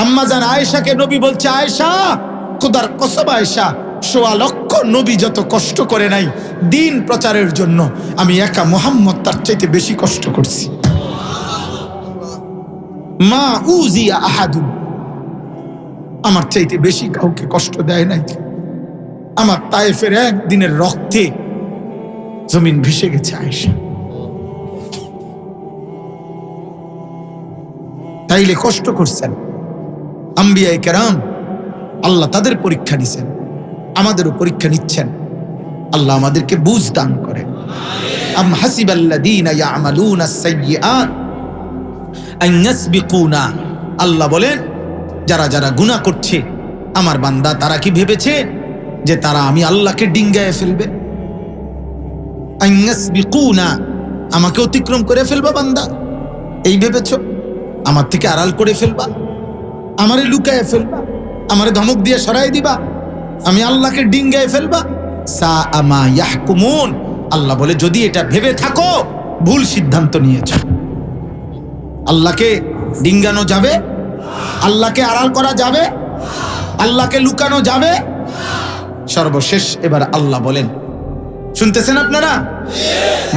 আম্মা জান আয়েশাকে নবী বলছে, আয়েশা, খোদার কসম আয়েশা, ১৬ লক্ষ নবী যত কষ্ট করে নাই দিন প্রচারের জন্য, আমি একা মুহাম্মদ তার চাইতে বেশি কষ্ট করছি। মা উজিয়া আহাদুন, আমার চাইতে বেশি কাউকে কষ্ট দেয় নাই। আমার তায়েফের একদিনের রক্তে জমিন ভেসে গেছে আয়েশা। তাইলে কষ্ট করছেন আম্বিয়ায়ে কেরাম, আল্লাহ তাদের পরীক্ষা নিছেন, আমাদেরও পরীক্ষা নিচ্ছেন। আল্লাহ আমাদেরকে বুঝ দান করেন। আম হাসিবাল্লাযীনা ইয়ামালুনা আস-সাইয়্যাত আন ইয়াসবিকুনা, আল্লাহ বলেন যারা যারা গুনাহ করছে আমার বান্দা, তারা কি ভেবেছে যে তারা আমি আল্লাহকে ডিঙ্গায় ফেলবে? আন ইয়াসবিকুনা, আমাকে অতিক্রম করে ফেলবা বান্দা, এই ভেবেছো? আমার থেকে আড়াল করে ফেলবা, আমারে লুকায় ফেলবা, আমারে ধমক দিয়ে সরাই দিবা, আমি আল্লাহকে ডিঙ্গায় ফেলবা? সাআ মা ইয়াহকুমুন, আল্লাহ বলে যদি এটা ভেবে থাকো ভুল সিদ্ধান্ত নিয়েছো। আল্লাহকে ডিঙ্গানো যাবে? আল্লাহকে আড়াল করা যাবে? আল্লাহকে লুকানো যাবে? সর্বশেষ এবার আল্লাহ বলেন, শুনতেছেন আপনারা?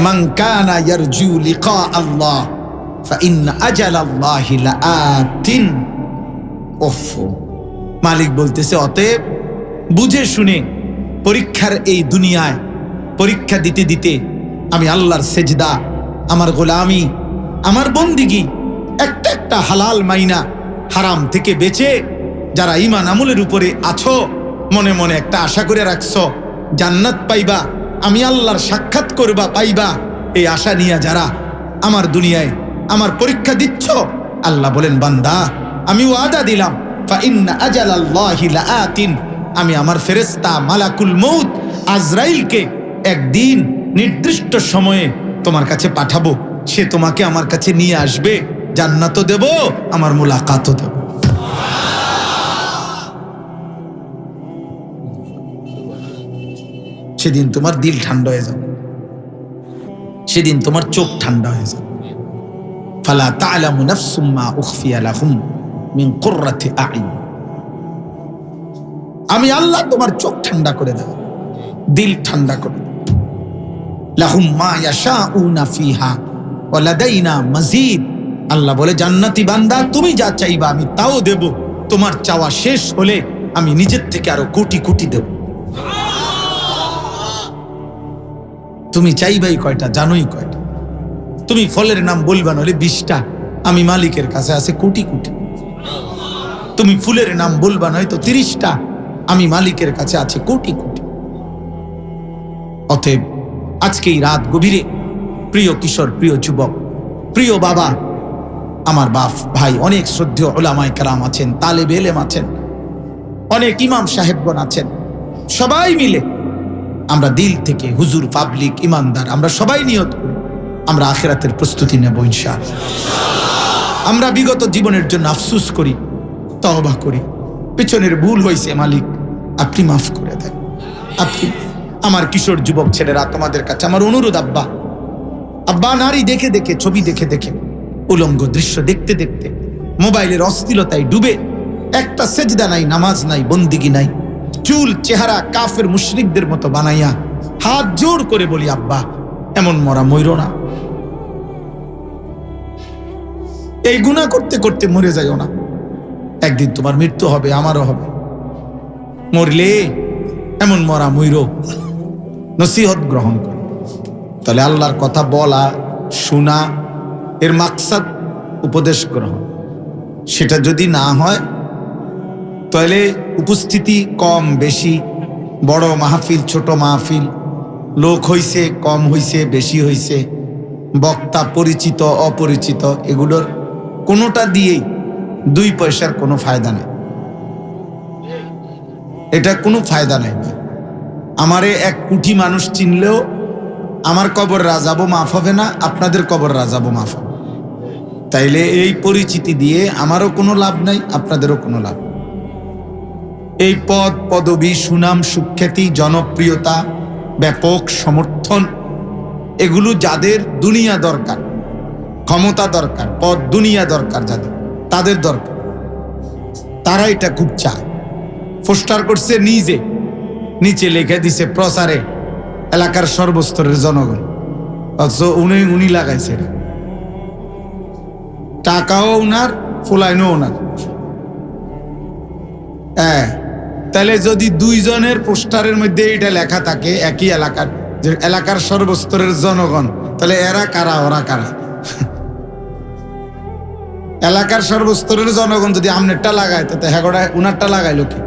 মান কানা ইয়ারজু লিকা আল্লাহ ফাইন্না আজালাল্লাহি লাআতিন। ওফ, মালিক বলতেছে অতএব বুঝে শুনে পরীক্ষার এই দুনিয়ায় পরীক্ষা দিতে দিতে আমি আল্লাহর সেজদা, আমার গোলামি, আমার বন্দিগি একটা একটা হালাল মাইনা হারাম থেকে বেঁচে যারা ঈমান আমলের উপরে আছো, মনে মনে একটা আশা করে রাখছো জান্নাত পাইবা, আমি আল্লাহর সাক্ষাৎ করবা পাইবা, এই আশা নিয়ে যারা আমার দুনিয়ায় আমার পরীক্ষা দিচ্ছ, আল্লাহ বলেন বান্দা আমি ওয়াদা দিলাম ফাইন্না আজালাল্লাহি লাআতিন, আমি আমার ফেরেশতা মালাকুল মউত আজরাইলকে একদিন নির্দিষ্ট সময়ে তোমার কাছে পাঠাবো, সে তোমাকে আমার কাছে নিয়ে আসবে, জান্নাতও দেব, আমার মুলাকাতও দেব। সেদিন তোমার দিল ঠান্ডা হয়ে যাবে, সেদিন তোমার চোখ ঠান্ডা হয়ে যাবে। ফালা তা'লামু নাফসুম মা উখফিয়া লাহুম মিন কুররাতি আ'ইন, আমি আল্লাহ তোমার চোখ ঠান্ডা করে দেব, দিল ঠান্ডা করে দেব। লাহুম মা ইয়াশাউনা ফিহা ওয়া লাদাইনা মাজিদ, আল্লাহ বলে জান্নাতি বান্দা তুমি যা চাইবা আমি তাও দেব, তোমার চাওয়া শেষ হলে আমি নিজের থেকে আরো কোটি কোটি দেব। তুমি চাইবাই কয়টা, জানোই কয়টা? তুমি ফলের নাম বলবা নলে 20টা, আমি মালিকের কাছে আছে কোটি কোটি। তুমি ফুলের নাম বলবা নয়তো 30টা, আমি মালিকের কাছে আছে কোটি কোটি। অতএব আজকে এই রাত গভীরে প্রিয় কিশোর, প্রিয় যুবক, প্রিয় বাবা, আমার বাপ ভাই, অনেক শ্রদ্ধেয় উলামায়ে কেরাম আছেন, তালেবে ইলম আছেন, অনেক ইমাম সাহেবগণ আছেন, সবাই মিলে আমরা দিল থেকে হুজুর, পাবলিক, ইমানদার, আমরা সবাই নিয়ত করি আমরা আখিরাতের প্রস্তুতি নেব ইনশাআল্লাহ। আমরা বিগত জীবনের জন্য আফসোস করি, তওবা করি, পেছনের ভুল হয়েছে মালিক আপনি মাফ করে দেন। আপনি আমার কিশোর যুবক ছেলেরা, তোমাদের কাছে আমার অনুরোধ, আব্বা আব্বা নারী দেখে দেখে, ছবি দেখে দেখে, উলঙ্গ দৃশ্য দেখতে দেখতে মোবাইলের অশ্লীলতায় ডুবে একটা সেজদা নাই, নামাজ নাই, বন্দিগি নাই, চুল চেহারা কাফের মুশরিকদের মতো বানাইয়া হাত জোর করে বলি আব্বা এমন মরা মইরো না, এই গুনাহ করতে করতে মরে যাইও না, একদিন তোমার মৃত্যু হবে, আমারও হবে, মরলে এমন মরা মইরো, নসিহত গ্রহণ করো। তাহলে আল্লাহর কথা বলা, শোনা, এর মাকসাদ উপদেশ গ্রহণ, সেটা যদি না হয় তাহলে উপস্থিতি কম বেশি, বড় মাহফিল ছোট মাহফিল, লোক হইছে কম হইছে বেশি হইছে, বক্তা পরিচিত অপরিচিত, এগুলোর কোনোটা দিয়েই 2 পয়সার কোনো ফায়দা নাই, এটা কোনো ফায়দা নাই। আমারে 1 কোটি মানুষ চিনলেও আমার কবর রাজাবো মাফ হবে না, আপনাদের কবর রাজাবো মাফ হবে। তাইলে এই পরিচিতি দিয়ে আমারও কোনো লাভ নাই, আপনাদেরও কোনো লাভ। এই পদ পদবী, সুনাম, সুখ্যাতি, জনপ্রিয়তা, ব্যাপক সমর্থন, এগুলো যাদের দুনিয়া দরকার, ক্ষমতা দরকার, পদ দুনিয়া দরকার, যাদের তাদের দরকার, তারা এটা খুব চায়। পোস্টার করছে নিজে, নিচে লিখে দিছে প্রচারে এলাকার সর্বস্তরের জনগণ, অথচ উনি লাগাইছে। টাকাও উনার, ফুলাইনও ওনার। হ্যাঁ, তাহলে যদি দুইজনের পোস্টারের মধ্যে এটা লেখা থাকে একই এলাকার, যে এলাকার সর্বস্তরের জনগণ, তাহলে এরা কারা ওরা কারা? এলাকার সর্বস্তরের জনগণ যদি আমনেরটা লাগায়, তাতে হ্যাগোটা উনারটা লাগাইলো কি?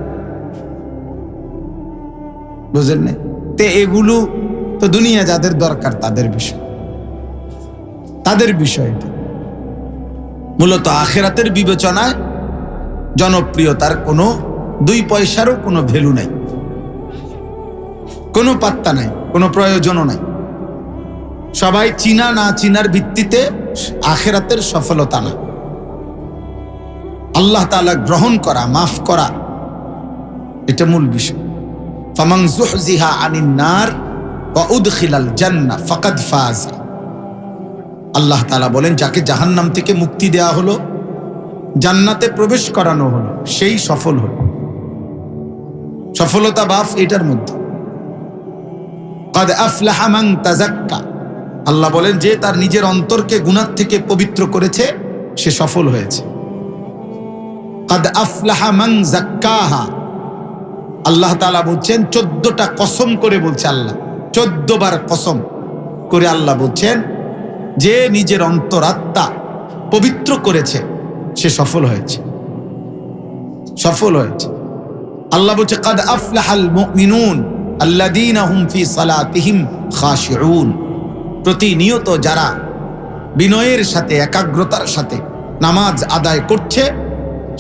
বুঝেন না? তে এগুলো তো দুনিয়া যাদের দরকার তাদের বিষয়, তাদের বিষয় এটা। মূলত আখিরাতের বিবেচনায় জনপ্রিয়তার কোনো 2 পয়সারও কোনো ভ্যালু নাই, কোনো পাত্তা নাই, কোনো প্রয়োজনও নাই। সবাই চিনা না চিনার ভিত্তিতে আখিরাতের সফলতা না। আল্লাহ তাআলা গ্রহণ করা, মাফ করা, এটা মূল বিষয়। ফামান যুহজিহা আনিন নার ওয়া উদখিলাল জান্নাহ ফাকাদ ফাজ। আল্লাহ তাআলা বলেন, যাকে জাহান্নাম থেকে মুক্তি দেয়া হলো, জান্নাতে প্রবেশ করানো হলো, সেই সফল হলো। সফলতা বাফ এটার মধ্যে। কাদ আফলাহা মান তাযাক্কা, আল্লাহ বলেন যে তার নিজের অন্তরকে গুনাহ থেকে পবিত্র করেছে সে সফল হয়েছে। কাদ আফলাহা মান যাক্কাহা, আল্লাহ তাআলা বলছেন, 14টা কসম করে বলছে আল্লাহ, 14 বার কসম করে আল্লাহ বলছেন যে নিজের অন্তরাত্মা পবিত্র করেছে সে সফল হয়েছে, সফল হয়েছে। আল্লাহ বলছে, কাদ আফলাহাল মুমিনুন আল্লাযীনা হুম ফি সালাতিহিম খাশিউন, প্রতিনিয়ত যারা বিনয়ের সাথে, একাগ্রতার সাথে নামাজ আদায় করছে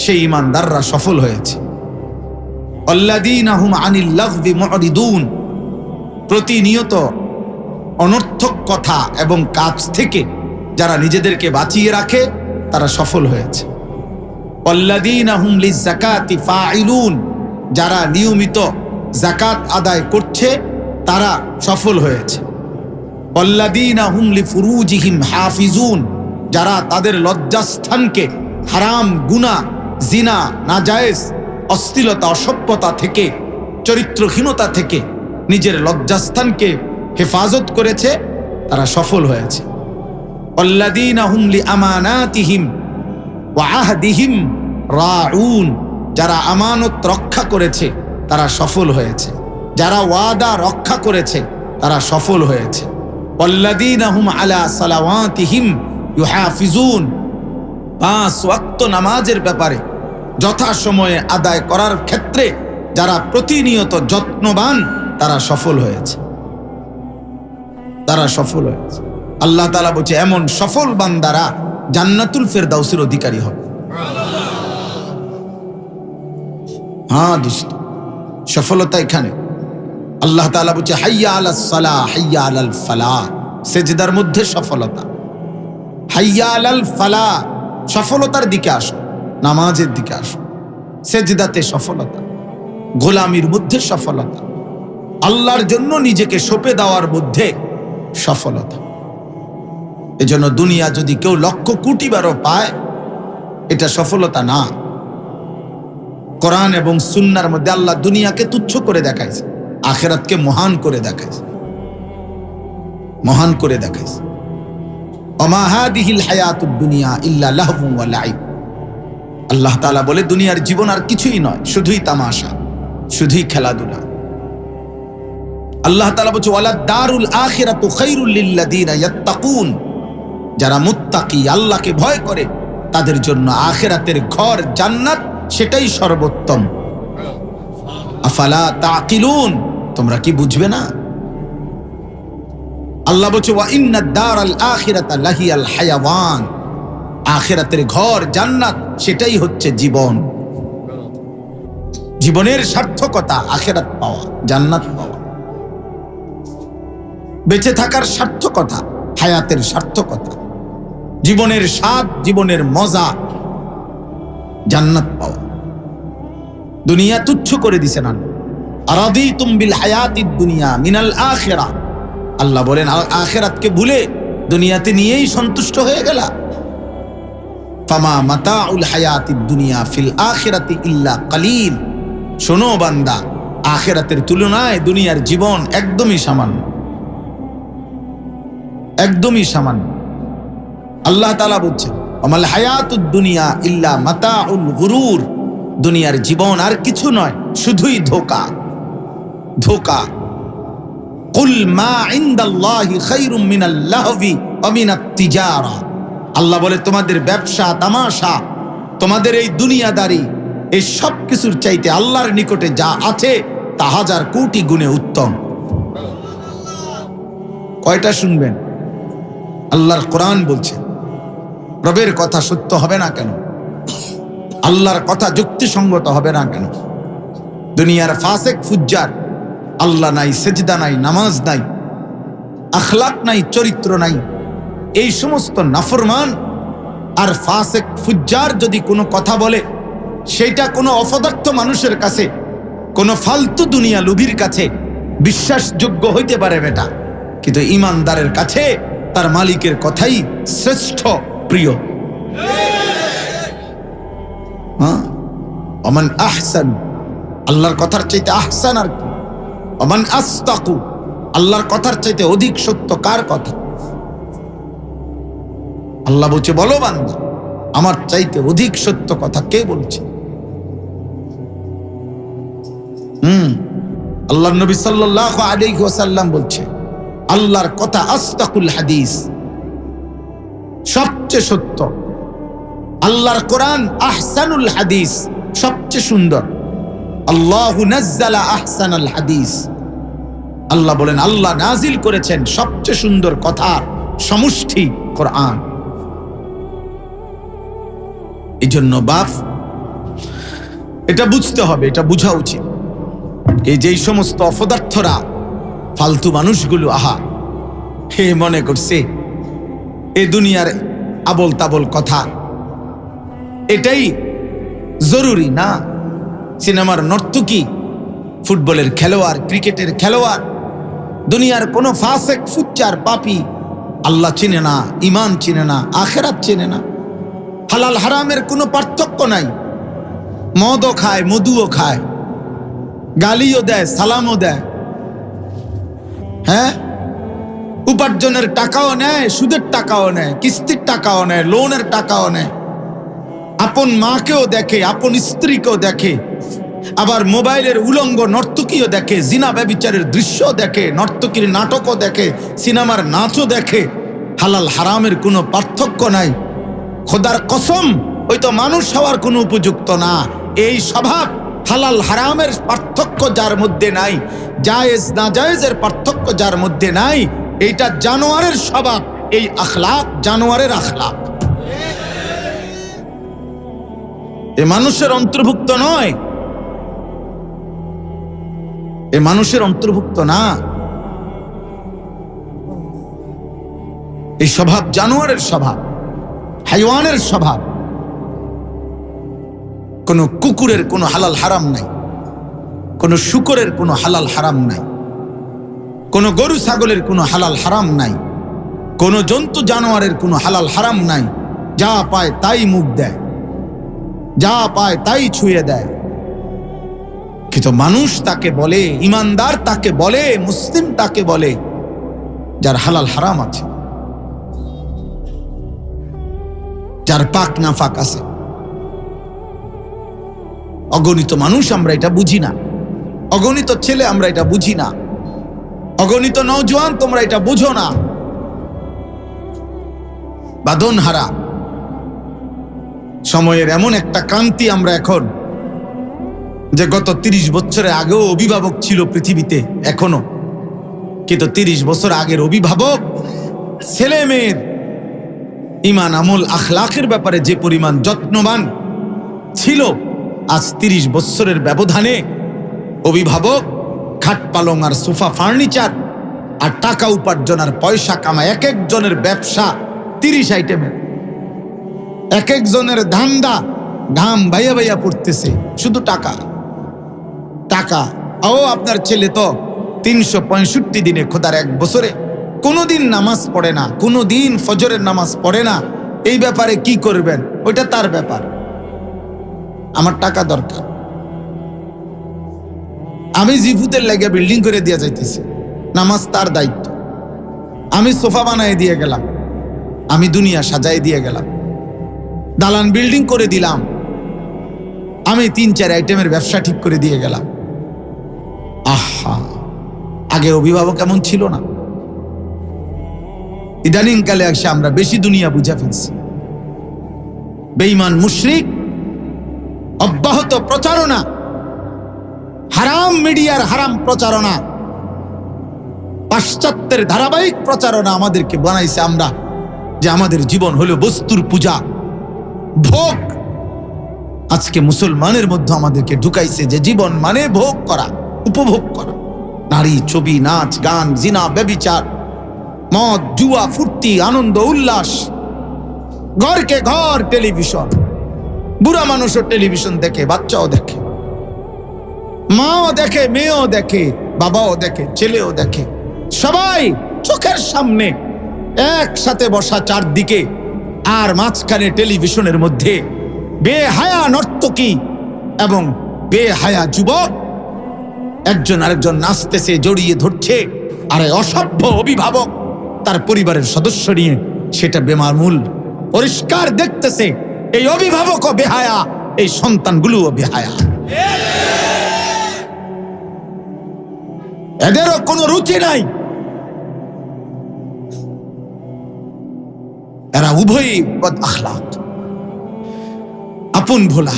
সেই ঈমানদাররা সফল হয়েছে। আল্লাযীনা হুম আনিল লাগবি মুরিদুন, প্রতিনিয়ত অনর্থক কথা এবং কাজ থেকে যারা নিজেদেরকে বাঁচিয়ে রাখে তারা সফল হয়েছে। আল্লাযীনা হুম লিযাকাতি ফাইলুন, যারা নিয়মিত যাকাত আদায় করছে তারা সফল হয়েছে। আল্লাযীনা হুম লিফুরুজিহিম হাফিজুন, যারা তাদের লজ্জাস্থানকে হারাম, গুনাহ, জিনা, নাজায়েজ, অশ্লীলতা, অসভ্যতা থেকে, চরিত্রহীনতা থেকে নিজের লজ্জাস্থানকে হেফাজত করেছে তারা সফল হয়েছে। আল্লাযীনা হুম লিআমানাতিহিম ওয়া আহদিহিম রাউন, যারা আমানত রক্ষা করেছে তারা সফল হয়েছে, যারা ওয়াদা রক্ষা করেছে তারা সফল হয়েছে। আল্লাযীনা হুম আলা সালাওয়াতিহিম ইউহাফিজুন, 5 ওয়াক্ত নামাজের ব্যাপারে যথাসময়ে আদায় করার ক্ষেত্রে যারা প্রতিনিয়ত যত্নবান তারা সফল হয়েছে, তারা সফল হয়েছে। আল্লাহ তাআলা বলছে, এমন সফল বান্দারা জান্নাতুল ফেরদাউসের অধিকারী হবে। হ্যাঁ দোস্ত, সফলতা এখানে। আল্লাহ তাআলা বলছে, হাইয়া আলাস সালাহ হাইয়া আলাল ফালাহ, সেজদার মধ্যে সফলতা। হাইয়া আলাল ফালাহ, সফলতার দিকে আসো, নামাজের দিকে আসো। সেজদাতে সফলতা, গোলামির মধ্যে সফলতা, আল্লাহর জন্য নিজেকে সঁপে দেওয়ার মধ্যে সফলতা। এজন্য দুনিয়া যদি কেউ 1,00,000 কোটি বারও পায়, এটা সফলতা না। কোরআন এবং সুন্নাহর মধ্যে আল্লাহ দুনিয়াকে তুচ্ছ করে দেখাইছে, আখিরাতকে মহান করে দেখাইছে, মহান করে দেখাইছে। ওমা হাদিহিল হায়াতুদ দুনিয়া ইল্লা লাহবুন ওয়া লাইব, আল্লাহ তাআলা বলে দুনিয়ার জীবন আর কিছুই নয়, শুধুই তামাশা, শুধুই খেলাধুলা। আল্লাহ তাআলা বলছে, ওয়ালা দারুল আখিরাতু খায়রুল লিল্লাযীনা ইয়াত্তাকুন, যারা মুত্তাকি, আল্লাহকে ভয় করে, তাদের জন্য আখিরাতের ঘর জান্নাত সেটাই সর্বোত্তম। আফালা তাকিলুন, তোমরা কি বুঝবে না? আল্লাহ বলছে, ওয়া ইন্নাদ দারাল আখিরাতা লাহিয়াল হায়াওয়ান, আখিরাতের ঘর জান্নাত সেটাই হচ্ছে জীবন। জীবনের সার্থকতা আখিরাত পাওয়া, জান্নাত পাওয়া। বেঁচে থাকার সার্থকতা, হায়াতের সার্থকতা, জীবনের স্বাদ, জীবনের মজা, জান্নাত পাওয়া। দুনিয়া তুচ্ছ করে দিছেন আল্লাহ। আরাদিতুম বিল হায়াতিদ দুনিয়া মিনাল আখিরাহ, আল্লাহ বলেন আখিরাতকে ভুলে দুনিয়াতে নিয়েই সন্তুষ্ট হয়ে গেলা। ফামা মাতাউল হায়াতিদ দুনিয়া ফিল আখিরাতি ইল্লা কালিল। শোনো বান্দা, আখিরাতের তুলনায় দুনিয়ার জীবন একদমই সামান্য, একদমই সামান্য। আল্লাহ তাআলা বলছেন, আমাল হায়াতুদ দুনিয়া ইল্লা মাতাউল গুরুর। দুনিয়ার জীবন আর কিছু নয়, শুধুই ধোঁকা, ধোঁকা। কুল মা ইনদাল্লাহি খায়রুম মিনাল লাহবি ওয়া মিনাত তিজারা। আল্লাহ বলে, তোমাদের ব্যবসা তামাশা, তোমাদের এই দুনিয়াদারি, এই সব কিছুর চাইতে আল্লাহর নিকটে যা আছে তা হাজার কোটি গুণে উত্তম। কয়টা শুনবেন? আল্লাহর কোরআন বলছে, রবের কথা সত্য হবে না কেন? আল্লাহর কথা যুক্তিসঙ্গত হবে না কেন? দুনিয়ার ফাসেক ফুজ্জার, আল্লাহ নাই, সেজদা নাই, নামাজ নাই, আখলাক নাই, চরিত্র নাই, এই সমস্ত নাফরমান আর ফাসেক ফুজ্জার যদি কোনো কথা বলে, সেটা কোনো অপদার্থ মানুষের কাছে, কোনো ফালতু দুনিয়া লুভির কাছে বিশ্বাসযোগ্য হইতে পারে বেটা, কিন্তু ইমানদারের কাছে তার মালিকের কথাই শ্রেষ্ঠ, প্রিয়। ওমান আহসান, আল্লাহর কথার চাইতে আহসান আর কি? ওমান আসতাকু, আল্লাহর কথার চাইতে অধিক সত্য কার কথা? আল্লাহ বলছে, বলো বান্দা, আমার চাইতে অধিক সত্য কথা কে বলছে? আল্লাহর নবী সাল্লাল্লাহু আলাইহি ওয়াসাল্লাম বলছে, আল্লাহর কথা আসতাকুল হাদিস, সবচেয়ে সত্য। আল্লাহর কোরআন আহসানুল হাদিস, সবচেয়ে সুন্দর। আল্লাহু নাজ্জালা আহসানাল হাদিস। আল্লাহ বলেন, আল্লাহ নাজিল করেছেন সবচেয়ে সুন্দর কথা সমষ্টি কোরআন। এই জন্য বাপ, এটা বুঝতে হবে, এটা বোঝা উচিত। এই যেই সমস্ত অপদার্থরা, ফালতু মানুষগুলো, আহা হে মনে করছে এ দুনিয়ার আবল তাবল কথা এটাই জরুরি না। সিনেমার নর্তকী, ফুটবলের খেলোয়াড়, ক্রিকেটের খেলোয়াড়, দুনিয়ার কোনো ফাসেক ফুচ্চার পাপী আল্লাহ চিনে না, ইমান চিনে না, আখেরাত চিনে না। হালাল হারামের কোনো পার্থক্য নাই। মদও খায়, মধুও খায়, গালিও দেয়, সালামও দেয়, হ্যাঁ, উপার্জনের টাকাও নেয়, সুদের টাকাও নেয়, কিস্তির টাকাও নেয়, লোনের টাকাও নেয়, আপন মাকেও দেখে, আপন স্ত্রীকেও দেখে, আবার মোবাইলের উলঙ্গ নর্তকীও দেখে, জিনা ব্যভিচারের দৃশ্য দেখে, নর্তকীর নাটকও দেখে, সিনেমার নাচও দেখে। হালাল হারামের কোনো পার্থক্য নাই। খোদার কসম, ওই তো মানুষ হওয়ার কোনো উপযুক্ত না। এই স্বভাব, হালাল হারামের পার্থক্য যার মধ্যে নাই, জায়েজ না জায়েজের পার্থক্য যার মধ্যে নাই, এইটা জানোয়ারের স্বভাব। এই আখলাক জানোয়ারের আখলাক, এ মানুষের অন্তর্ভুক্ত নয়, এ মানুষের অন্তর্ভুক্ত না। এই স্বভাব জানোয়ারের স্বভাব, হাইওয়ানের স্বভাব। কোন কুকুরের কোনো হালাল হারাম নাই, কোন শূকরের কোনো হালাল হারাম নাই, কোন গরু ছাগলের কোনো হালাল হারাম নাই, কোন জন্তু জানোয়ারের কোনো হালাল হারাম নাই। যা পায় তাই মুখ দেয়, যা পায় তাই ছুঁয়ে দেয়। কিন্তু মানুষ তাকে বলে, ইমানদার তাকে বলে, মুসলিম তাকে বলে যার হালাল হারাম আছে, যার পাক না ফাক আছে। অগণিত মানুষ আমরা এটা বুঝি না, অগণিত ছেলে আমরা এটা বুঝি না, অগণিত নওজোয়ান তোমরা এটা বুঝো না। বাঁধন হারা সময়ের এমন একটা ক্রান্তি আমরা এখন, যে গত 30 বছরের আগেও অভিভাবক ছিল পৃথিবীতে এখনো, কিন্তু 30 বছর আগের অভিভাবক ছেলে মেয়ের ইমান আমল আখলাকের ব্যাপারে যে পরিমাণ যত্নবান ছিল, আজ 30 বছরের ব্যবধানে অভিভাবক খাট পালং আর সোফা ফার্নিচার আর টাকা উপার্জন আর পয়সা কামায়, এক একজনের ব্যবসা 30 আইটেমের, এক একজনের ধান্দা, ঘাম ভাইয়া ভাইয়া পড়তেছে শুধু টাকা টাকা। ও আপনার ছেলে তো 365 দিনে, খোদার 1 বছরে কোনোদিন নামাজ পড়ে না, কোনোদিন ফজরের নামাজ পড়ে না, এই ব্যাপারে কি করবেন ওইটা তার ব্যাপার, আমার টাকা দরকার। আমি জিফুতের লাগে বিল্ডিং করে দিয়ে যাইতেছি, নামাজ তার দায়িত্ব। আমি সোফা বানাই দিয়ে গেলাম, আমি দুনিয়া সাজাই দিয়ে গেলাম, দালান বিল্ডিং করে দিলাম, আমি 3-4 আইটেমের ব্যবসা ঠিক করে দিয়ে গেলাম। আহা, আগে অভিভাবক এমন ছিল না। ইদানিং কালে এসে আমরা বেশি দুনিয়া বুঝা ফেলছি। বেঈমান মুশরিক অব্যাহত প্রচারণা, হারাম মিডিয়ার হারাম প্রচারণা, পাশ্চাত্যের ধারাবাহিক প্রচারণা আমাদেরকে বানাইছে আমরা যে আমাদের জীবন হলো বস্তুর পূজা, ভোগ। আজকে মুসলমানের মধ্যে আমাদেরকে ঢুকাইছে যে জীবন মানে ভোগ করা, উপভোগ করা। নারী, ছবি, নাচ, গান, জিনা, ব্যভিচার, মদ, জুয়া, ফুর্তি, আনন্দ, উল্লাস। ঘরকে ঘর টেলিভিশন, বুড়া মানুষও টেলিভিশন দেখে, বাচ্চাও দেখে, মাও দেখে, মেয়েও দেখে, বাবাও দেখে, ছেলেও দেখে। সবাই চোখের সামনে একসাথে বসা চারদিকে, আর মাঝখানে টেলিভিশনের মধ্যে বেহায়া নর্তকী এবং বেহায়া যুবক একজন আরেকজন নাচতেছে, জড়িয়ে ধরছে। আর অসভ্য অভিভাবক তার পরিবারের সদস্য নিয়ে সেটা বেমামুল পরিষ্কার দেখতেছে। এই অভিভাবকও বেহায়া, এই সন্তানগুলোও বেহায়া। এদেরও কোনো রুচি নাই। এরা উভয়ই বদ আখলাক, আপন ভোলা।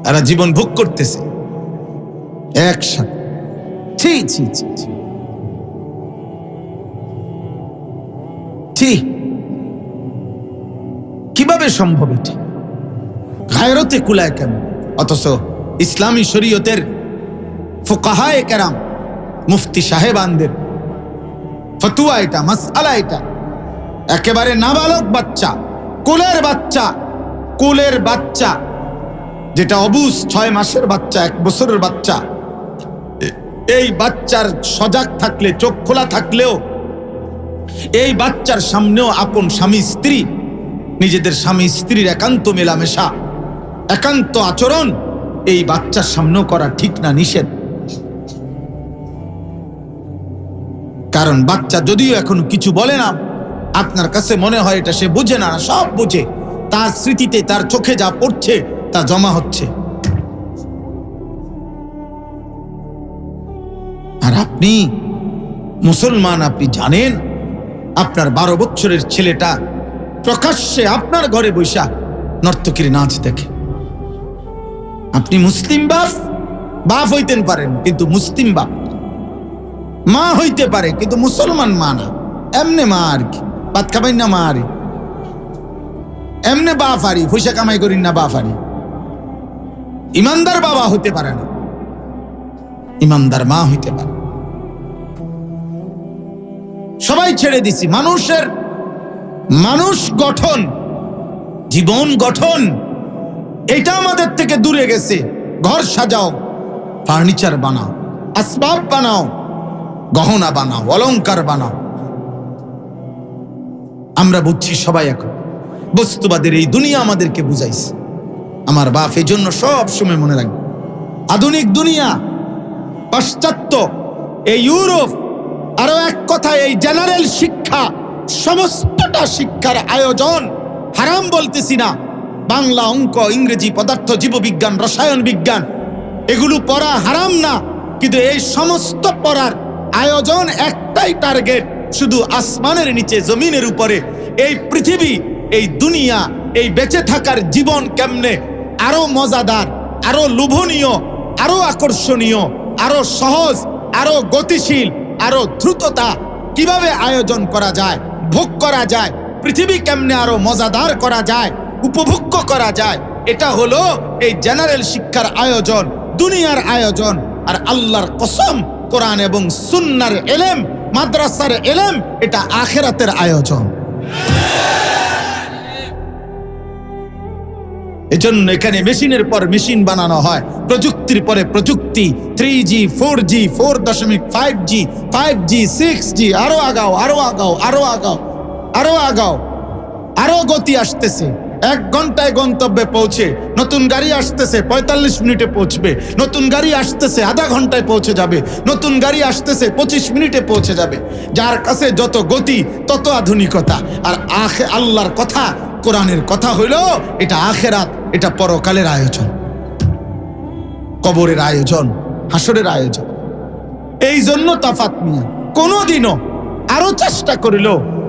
এরা জীবন ভোগ করতেছে একসাথে। ছি ছি ছি ছি ছি, কিভাবে সম্ভব এটা? গায়রতে কুলায় কেন? অথচ ইসলামী শরীয়তের ফুকাহায়ে কেরাম, মুফতি সাহেবানদের ফতুয়া এটা, মাসআলা এটা। একেবারে নাবালক বাচ্চা, কুলের বাচ্চা, যেটা অবুজ 6 মাসের বাচ্চা, 1 বছরের বাচ্চা, এই বাচ্চার সজাগ থাকলে, চোখ খোলা থাকলেও এই বাচ্চার সামনেও আপন স্বামী স্ত্রী, নিজেদের স্বামী স্ত্রীর একান্ত মেলামেশা, একান্ত আচরণ এই বাচ্চার সামনেও করা ঠিক না, নিষেধ। কারণ বাচ্চা যদিও এখন কিছু বলে না, আপনার কাছে মনে হয় এটা সে বুঝে না, সব বুঝে। তার স্মৃতিতে, তার চোখে যা পড়ছে তা জমা হচ্ছে। আর আপনি মুসলমান, আপনি জানেন আপনার 12 বছরের ছেলেটা প্রকাশ্যে আপনার ঘরে বৈশা নর্তকীর নাচ দেখে। আপনি মুসলিম বাপ হইতেন পারেন, কিন্তু মুসলিম বাপ। মা হইতে পারে, কিন্তু মুসলমান মা না। এমনে মা আর কি, ভাত খাবাই না মা আরি, এমনে বাপ আরি, পয়সা কামাই করি না বাপ আরি। ইমানদার বাবা হইতে পারে না, ইমানদার মা হইতে পারে। সবাই ছেড়ে দিছি। মানুষ গঠন, জীবন গঠন, এটা আমাদের থেকে দূরে গেছে। ঘর সাজাও, ফার্নিচার বানাও, আসবাব বানাও, গহনা বানাও, অলংকার বানাও। আমরা বুঝছি সবাই এখন বস্তুবাদের এই দুনিয়া আমাদেরকে বুঝাইছে। আমার বাপ এই জন্য সব সময় মনে রাখবে, আধুনিক দুনিয়া, পাশ্চাত্য, এই ইউরোপ, আরো এক কথা এই জেনারেল শিক্ষা, সমস্তটা শিক্ষার আয়োজন। হারাম বলতেছি না, বাংলা, অঙ্ক, ইংরেজি, পদার্থ, জীববিজ্ঞান, রসায়ন বিজ্ঞান, এগুলো পড়া হারাম না। কিন্তু এই সমস্ত পড়ার আয়োজন একটাই টার্গেট, শুধু আসমানের নিচে, জমিনের উপরে এই পৃথিবী, এই দুনিয়া, এই বেঁচে থাকার জীবন কেমনে আরো মজাদার, আরো লোভনীয়, আরো আকর্ষণীয়, আরো সহজ, আরো গতিশীল, আরো দ্রুততা কিভাবে আয়োজন করা যায়, ভোগ করা যায়, পৃথিবী কেমনে আরো মজাদার করা যায়, উপভোগ্য করা যায়, এটা হলো এই জেনারেল শিক্ষার আয়োজন, দুনিয়ার আয়োজন। আর আল্লাহর কসম, কোরআন এবং সুন্নাহর ইলম, মাদ্রাসার ইলম, এটা আখিরাতের আয়োজন। এজন্য এখানে মেশিনের পর মেশিন বানানো হয়, প্রযুক্তির পরে প্রযুক্তি, 3G 4G 4.5G 5G 6G, আরো আগাও, আরো আগাও, আরো আগাও, আরো আগাও, আরো গতি আসতেছে। 1 ঘন্টায় গন্তব্যে পৌঁছে, নতুন গাড়ি আসতেছে 45 মিনিটে পৌঁছবে, নতুন গাড়ি আসতেছে আধা ঘন্টায় পৌঁছে যাবে, নতুন গাড়ি আসতেছে 25 মিনিটে পৌঁছে যাবে। যার কাছে যত গতি তত আধুনিকতা। আর আল্লাহর কথা, কোরআনের কথা হইল এটা আখেরাত, এটা পরকালের আয়োজন, কবরের আয়োজন, হাসরের আয়োজন। এই জন্য তাফাত মিয়া কোনোদিনও আরো চেষ্টা করিল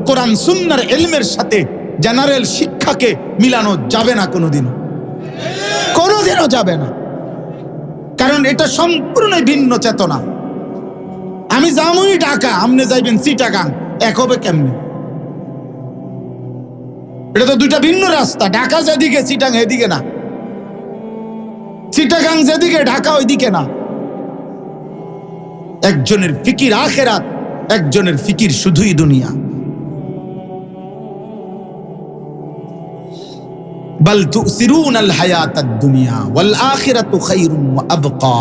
কোরআন সুন্নাহর ইলমের সাথে জেনারেল শিক্ষাকে মিলানো যাবে না, কোনোদিনও, কোনোদিনও যাবে না। কারণ এটা সম্পূর্ণ ভিন্ন চেতনা। আমি যামই ঢাকা, আপনি যাইবেন চিটাগাং, এক হবে কেমনে? এটা তো দুইটা ভিন্ন রাস্তা। ঢাকা যেদিকে, চিটাগাং এদিকে না, চিটাগাং যেদিকে, ঢাকা ওইদিকে না। একজনের ফিকির আখেরাত, একজনের ফিকির শুধুই দুনিয়া। বাল তুসিরুনাল হায়াতাদ দুনিয়া ওয়াল আখিরাতু খায়রুন ওয়া আবকা।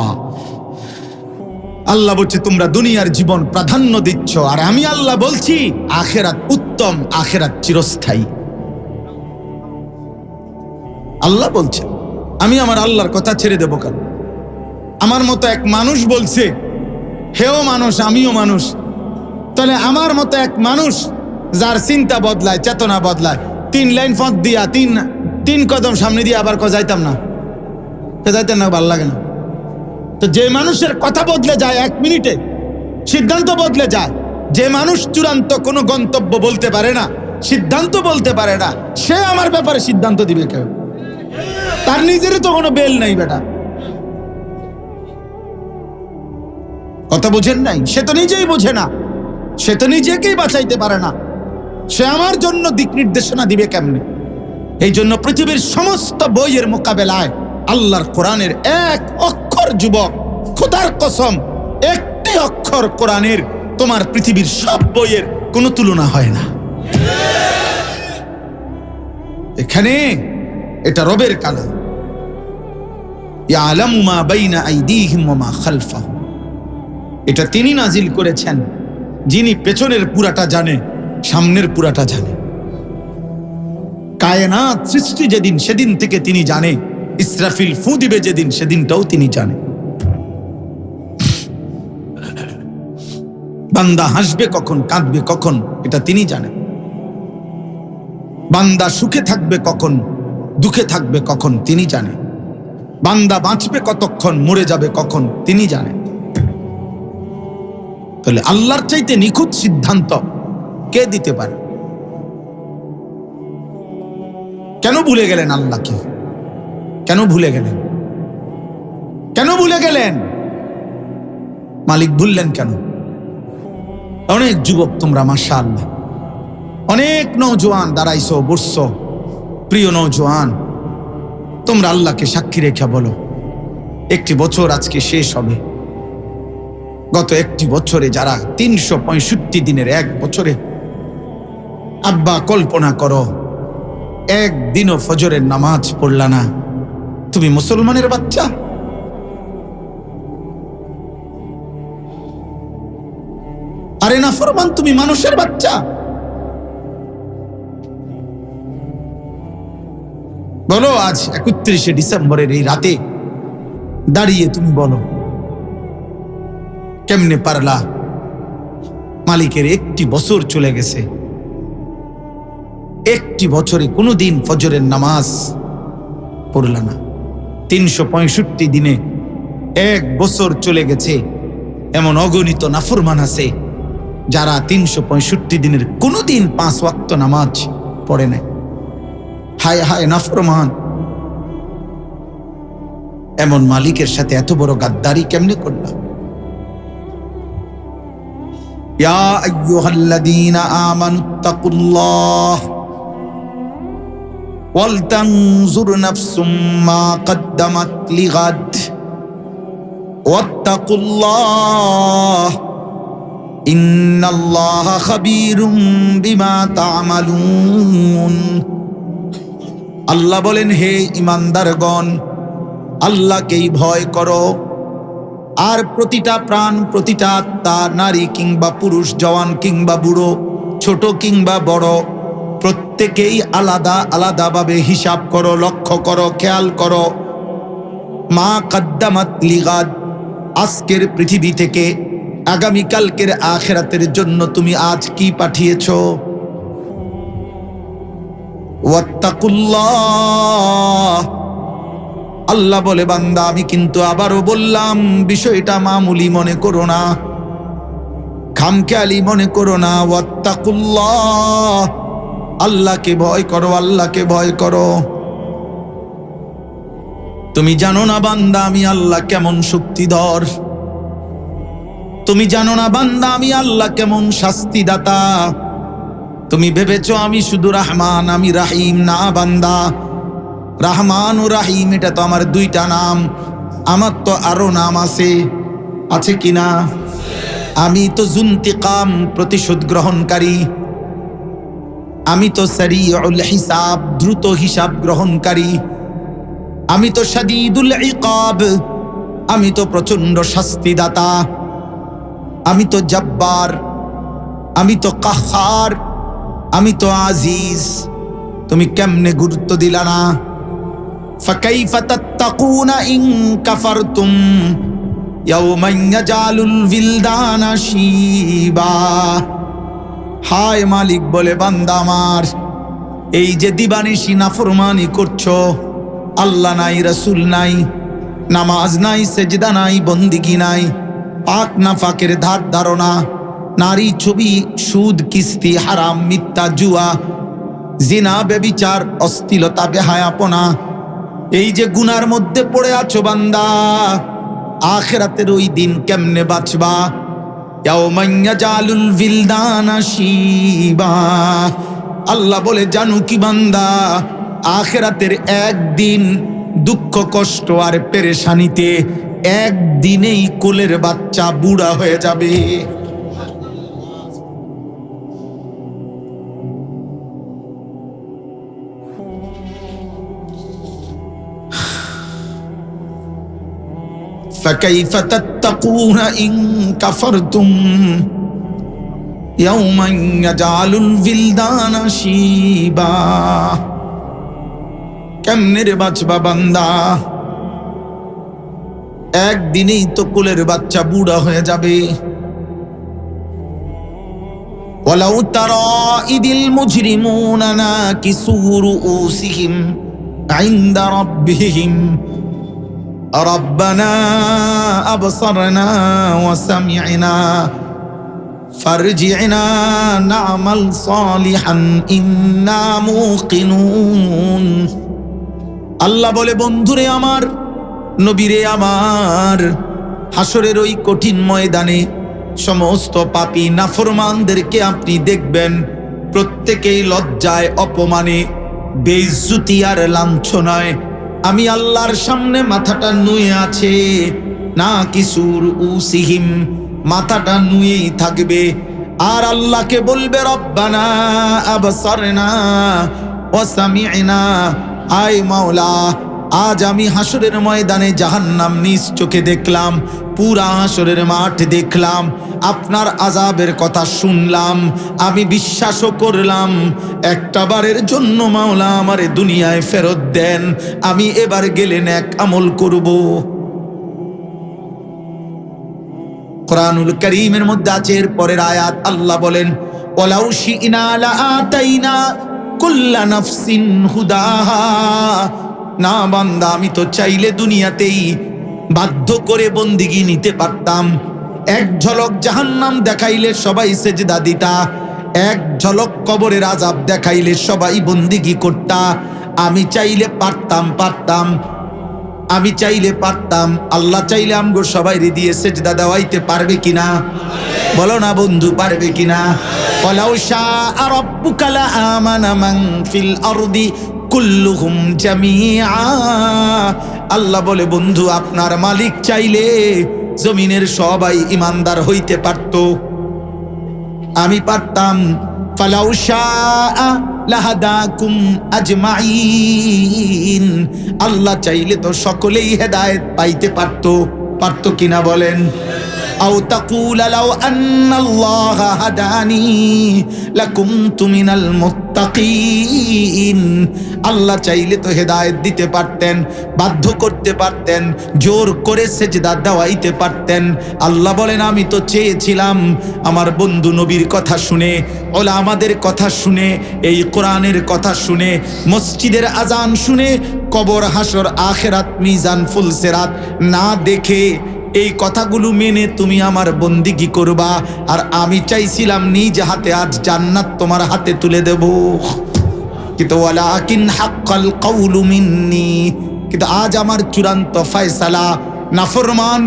আল্লাহ বলছে তোমরা দুনিয়ার জীবন প্রাধান্য দিচ্ছ, আর আমি আল্লাহ বলছি আখিরাত উত্তম, আখিরাত চিরস্থায়ী। আল্লাহ বলছে, আমি আমার আল্লাহর কথা ছেড়ে দেব কেন? আমার মতো এক মানুষ বলছে, হেও মানুষ আমিও মানুষ, তাহলে আমার মতো এক মানুষ যার চিন্তা বদলায়, চেতনা বদলায়, 3 লাইন পথ দিয়া 3 কদম সামনে দিয়ে আবার যাইতাম না, যাইতেন না, ভালো লাগে না। তো যে মানুষের কথা বদলে যায় 1 মিনিটে, সিদ্ধান্ত বদলে যায়, যে মানুষ চূড়ান্ত কোনো গন্তব্য বলতে পারে না, সিদ্ধান্ত বলতে পারে না, সে আমার ব্যাপারে সিদ্ধান্ত দিবে কেউ? তার নিজেরই তো কোনো বেল নাই বেটা, কথা বুঝেন নাই? সে তো নিজেই বোঝে না, সে তো নিজেকেই বাঁচাইতে পারে না, সে আমার জন্য দিক নির্দেশনা দিবে কেমনে? এই জন্য পৃথিবীর সমস্ত বইয়ের মোকাবেলায় আল্লাহর কোরআনের এক অক্ষর, যুবক খোদার কসম, একটি অক্ষর কোরআনের তোমার পৃথিবীর সব বইয়ের কোনো তুলনা হয় না। এখানে এটা রবের কালাম। ইয়ালামু মা বাইনা আইদিহিম ওয়া মা খালফাহুম। এটা তিনি নাজিল করেছেন, যিনি পেছনের পুরাটা জানে, সামনের পুরাটা জানে। কায়নাত সৃষ্টি যেদিন, সেদিন থেকে তিনি জানে। ইসরাফিল ফু দিবে যেদিন, সেদিনটাও তিনি জানে। বান্দা হাসবে কখন, কাঁদবে কখন, এটা তিনি জানেন। বান্দা সুখে থাকবে কখন, দুঃখে থাকবে কখন, তিনি জানেন। বান্দা বাঁচবে কতক্ষণ, মরে যাবে কখন, তিনি জানেন। তাহলে আল্লাহর চাইতে নিখুঁত সিদ্ধান্ত কে দিতে পারে? কেন ভুলে গেলেন আল্লাহকে? কেন ভুলে গেলেন? কেন ভুলে গেলেন? মালিক ভুললেন কেন? অনেক যুবক তোমরা মাশাআল্লাহ, অনেক নওজোয়ান দাঁড়াইছো, বসছো। প্রিয় নওজোয়ান, তোমরা আল্লাহকে সাক্ষী রেখে বলো, 1টি বছর আজকে শেষ হবে। গত 1টি বছরে যারা 365 দিনের 1 বছরে, আব্বা কল্পনা করো, একদিনও ফজরের নামাজ পড়লা না, তুমি মুসলমানের বাচ্চা? আরে নাফরমান, তুমি মানুষের বাচ্চা। বলো, আজ 31শে ডিসেম্বরের এই রাতে দাঁড়িয়ে তুমি বলো, কেমনে পারলা? মালিকের 1টি বছর চলে গেছে, 1টি বছরে কোনোদিন ফজরের নামাজ পড়লা না। 365 দিনে 1 বছর চলে গেছে। এমন অগণিত নাফরমান আছে যারা 365 দিনের কোনোদিন 5 ওয়াক্ত নামাজ পড়ে নাই। হায় হায় নাফরমান, এমন মালিকের সাথে এত বড় গাদ্দারি কেমনে করলাম? ইয়া আইয়ুহাল্লাযীনা আমানুত্তাকুল্লাহ ওয়াল তানজুর নাফসুম মা কদ্দামাত লিগাদ ওয়াত্তাকুল্লাহ ইন্নাল্লাহা খাবীরুম বিমা তা'মালুন। আল্লাহ বলেন, হে ঈমানদারগণ, আল্লাহকেই ভয় করো। আর প্রতিটা প্রাণ, প্রতিটা আত্মা, নারী কিংবা পুরুষ, জওয়ান কিংবা বুড়ো, ছোট কিংবা বড়, প্রত্যেকেই আলাদা আলাদাভাবে হিসাব করো, লক্ষ্য করো, খেয়াল করো। মা কদ্দামাত লিগাদ, আজকের পৃথিবী থেকে আগামীকালকের আখিরাতের জন্য তুমি আজ কি পাঠিয়েছো। ওয়াত্তাকুল্লাহ, আল্লাহ বলে, বান্দা আমি কিন্তু আবারও বললাম, বিষয়টা মামুলি মনে করো না, খামখেয়ালি মনে করো না। ওয়াত্তাকুল্লাহ, আল্লাহকে ভয় করো, আল্লাহকে ভয় করো। তুমি জানো না বান্দা, আমি আল্লাহ কেমন শক্তিধর। তুমি জানো না বান্দা, আমি আল্লাহ কেমন শাস্তিদাতা। তুমি ভেবেছো আমি শুধু রহমান, আমি রাহিম। না বান্দা, রহমান ও রাহিম এটা তো আমার দুইটা নাম, আমার তো আরো নাম আছে। আছে কিনা? আমি তো জুনতিকাম, প্রতিশোধ গ্রহণকারী। আমি তো সারিউল হিসাব, দ্রুত হিসাব গ্রহণকারী। আমি তো শাদীদুল ইকাব, আমি তো প্রচন্ড শাস্তিদাতা। আমি তো জব্বার, আমি তো কাহ্হার, আমি তো আজিজ। তুমি কেমনে গুরুত্ব দিলা না? ফাকাইফা তাত্তাকুনা ইন কাফারতুম ইয়াওমান ইয়াজালুল বিলদানা শিবা। হায় মালিক বলে, বান্দা আমার, এই যে দিবানিশি নাফরমানি করছো, আল্লাহ নাই, রাসূল নাই, নামাজ নাই, সেজদা নাই, বন্দিগি নাই, পাক না ফাকের ধার ধারণা, নারী ছবি, সুদ, কিস্তি, হারাম, মিথ্যা, জুয়া, জিনা, ব্যভিচার, অশ্লীলতা, বেহায়াপনা, এই যে গুনার মধ্যে পড়ে আছো বান্দা, আখিরাতের ওই দিন কেমনে বাঁচবা? ইয়াওমান ইয়াজালুল বিলদানা শিবা। আল্লাহ বলে, জানো কি বান্দা, আখিরাতের একদিন দুঃখ, কষ্ট আর পেরেশানিতে একদিনেই কোলের বাচ্চা বুড়া হয়ে যাবে। ফাকাইফা তাত্তাকুনা ইন কাফারতুম ইয়াওমান ইয়াজালুল বিলদানা শিবা। কেমনে রে বাঁচবা বান্দা? একদিনেই তো কোলের বাচ্চা বুড়া হয়ে যাবে। ওয়ালাউ তারা ইদিল মুজরিমুনা নাকিসু রুউসিহিম ইনদা রাব্বিহিম রব্বানা আবসারনা ওয়া সামি'না ফারজি'না না'মাল সালিহান ইন্না মুকিনুন। আল্লাহ বলে, বন্ধুরে আমার, নবীরে আমার, হাসরের ওই কঠিন ময়দানে সমস্ত পাপী নাফরমানদেরকে আপনি দেখবেন, প্রত্যেকেই লজ্জায়, অপমানে, বেইজ্জতি আর লাঞ্ছনায় আমি আল্লাহর সামনে মাথাটা নুয়ে আছে। না কিসুর উসিহিম, মাথাটা নুয়েই থাকবে আর আল্লাহকে বলবে, রব্বানা আবসারনা ওয়া সামি'না। আয় মাওলা, আজ আমি হাসরের ময়দানে জাহান্নাম নিজ চোখে দেখলাম, পুরা হাসরের মাঠ দেখলাম, আপনার আযাবের কথা শুনলাম, আমি বিশ্বাসও করলাম। একটা বারের জন্য মাওলা আমারে দুনিয়ায় ফেরত দেন, আমি এবার গেলে নেক আমল করব। কোরআনুল কারীমের মধ্যে আছে এর পরের আয়াত, আল্লাহ বলেন, ওয়ালাউ শি'না লাআতাইনা কুল্লা নাফসিন হুদাহা। না বান্দা, আমি তো চাইলে দুনিয়াতেই বাধ্য করে বন্দিগি নিতে পারতাম। এক ঝলক জাহান্নাম দেখাইলে সবাই সেজদা দিতা, এক ঝলক কবরের আযাব দেখাইলে সবাই বন্দিগি করতা। আমি চাইলে পারতাম, আমি চাইলে পারতাম। আল্লাহ চাইলে আমগো সবাই দিয়ে সেজদা দেওয়াইতে পারবে কিনা? বলো না বন্ধু, পারবে কিনা? ওয়ালাউ শাআ রাব্বুকা লাআমানা মান ফিল আরদি কুল্লুহুম জামিআ। আল্লাহ বলে, বন্ধু, আপনার মালিক চাইলে জমিনের সবাই ইমানদার হইতে পারত, আমি পারতাম। ফালাউ শাআ লাহাদাকুম আজমাইন। আল্লাহ চাইলে তো সকলেই হেদায়েত পাইতে পারতো কিনা বলেন? আও তাকুলা লাউ আন্নাল্লাহা হাদানি লাকুনতু মিনাল মুত্তাকিন। আল্লাহ চাইলে তো হেদায়েত দিতে পারতেন, বাধ্য করতে পারতেন, জোর করে সেজদা দেওয়াইতে পারতেন। আল্লাহ বলেন আমি তো চেয়েছিলাম আমার বন্ধু নবীর কথা শুনে, ওলামাদের কথা শুনে, এই কোরআনের কথা শুনে, মসজিদের আজান শুনে, কবর হাসর আখিরাত মিজান ফুলসিরাত না দেখে এই কথাগুলো মেনে তুমি আমার বন্দিগি করবা। আর আমি চাইছিলাম নিজ হাতে আজ জান্নাত তোমার হাতে তুলে দেব, কিন্তু ওয়ালাকিন হাক্কাল কাউলু মিন্নি, কিন্তু আজ আমার চূড়ান্ত ফয়সালা নাফরমান,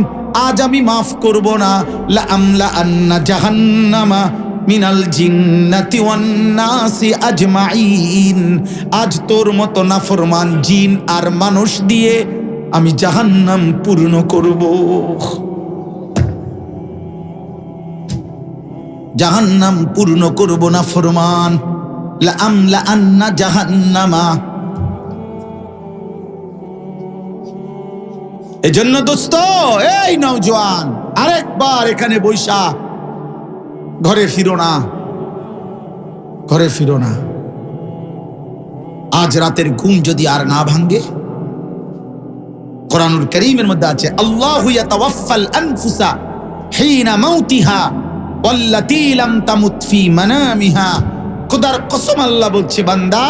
আজ আমি মাফ করব না। লা আমলা আন্না জাহান্নামা মিনাল জিন্নাতি ওয়ান নাসি আজমাইন। আজ তোর মতো নাফরমান জিন আর মানুষ দিয়ে আমি জাহান্নাম পূর্ণ করব। জাহান্নাম পূর্ণ করব না ফরমান। লা আমলা আন্না জাহান্নামা। এজন্য দোস্ত, এই নওজোয়ান, আরেকবার এখানে বৈশা ঘরে ফিরো না, ঘরে ফিরো না। আজ রাতের ঘুম যদি আর না ভাঙ্গে, কোরআনুল কারীমের মধ্যে আছে আল্লাহু ইয়াতাওয়াফাল আনফুসা হিনা মাউতিহা ওয়াল্লাতী লাম তামুত ফি মানামিহা। খোদার কসম আল্লাহ বলছে, বান্দা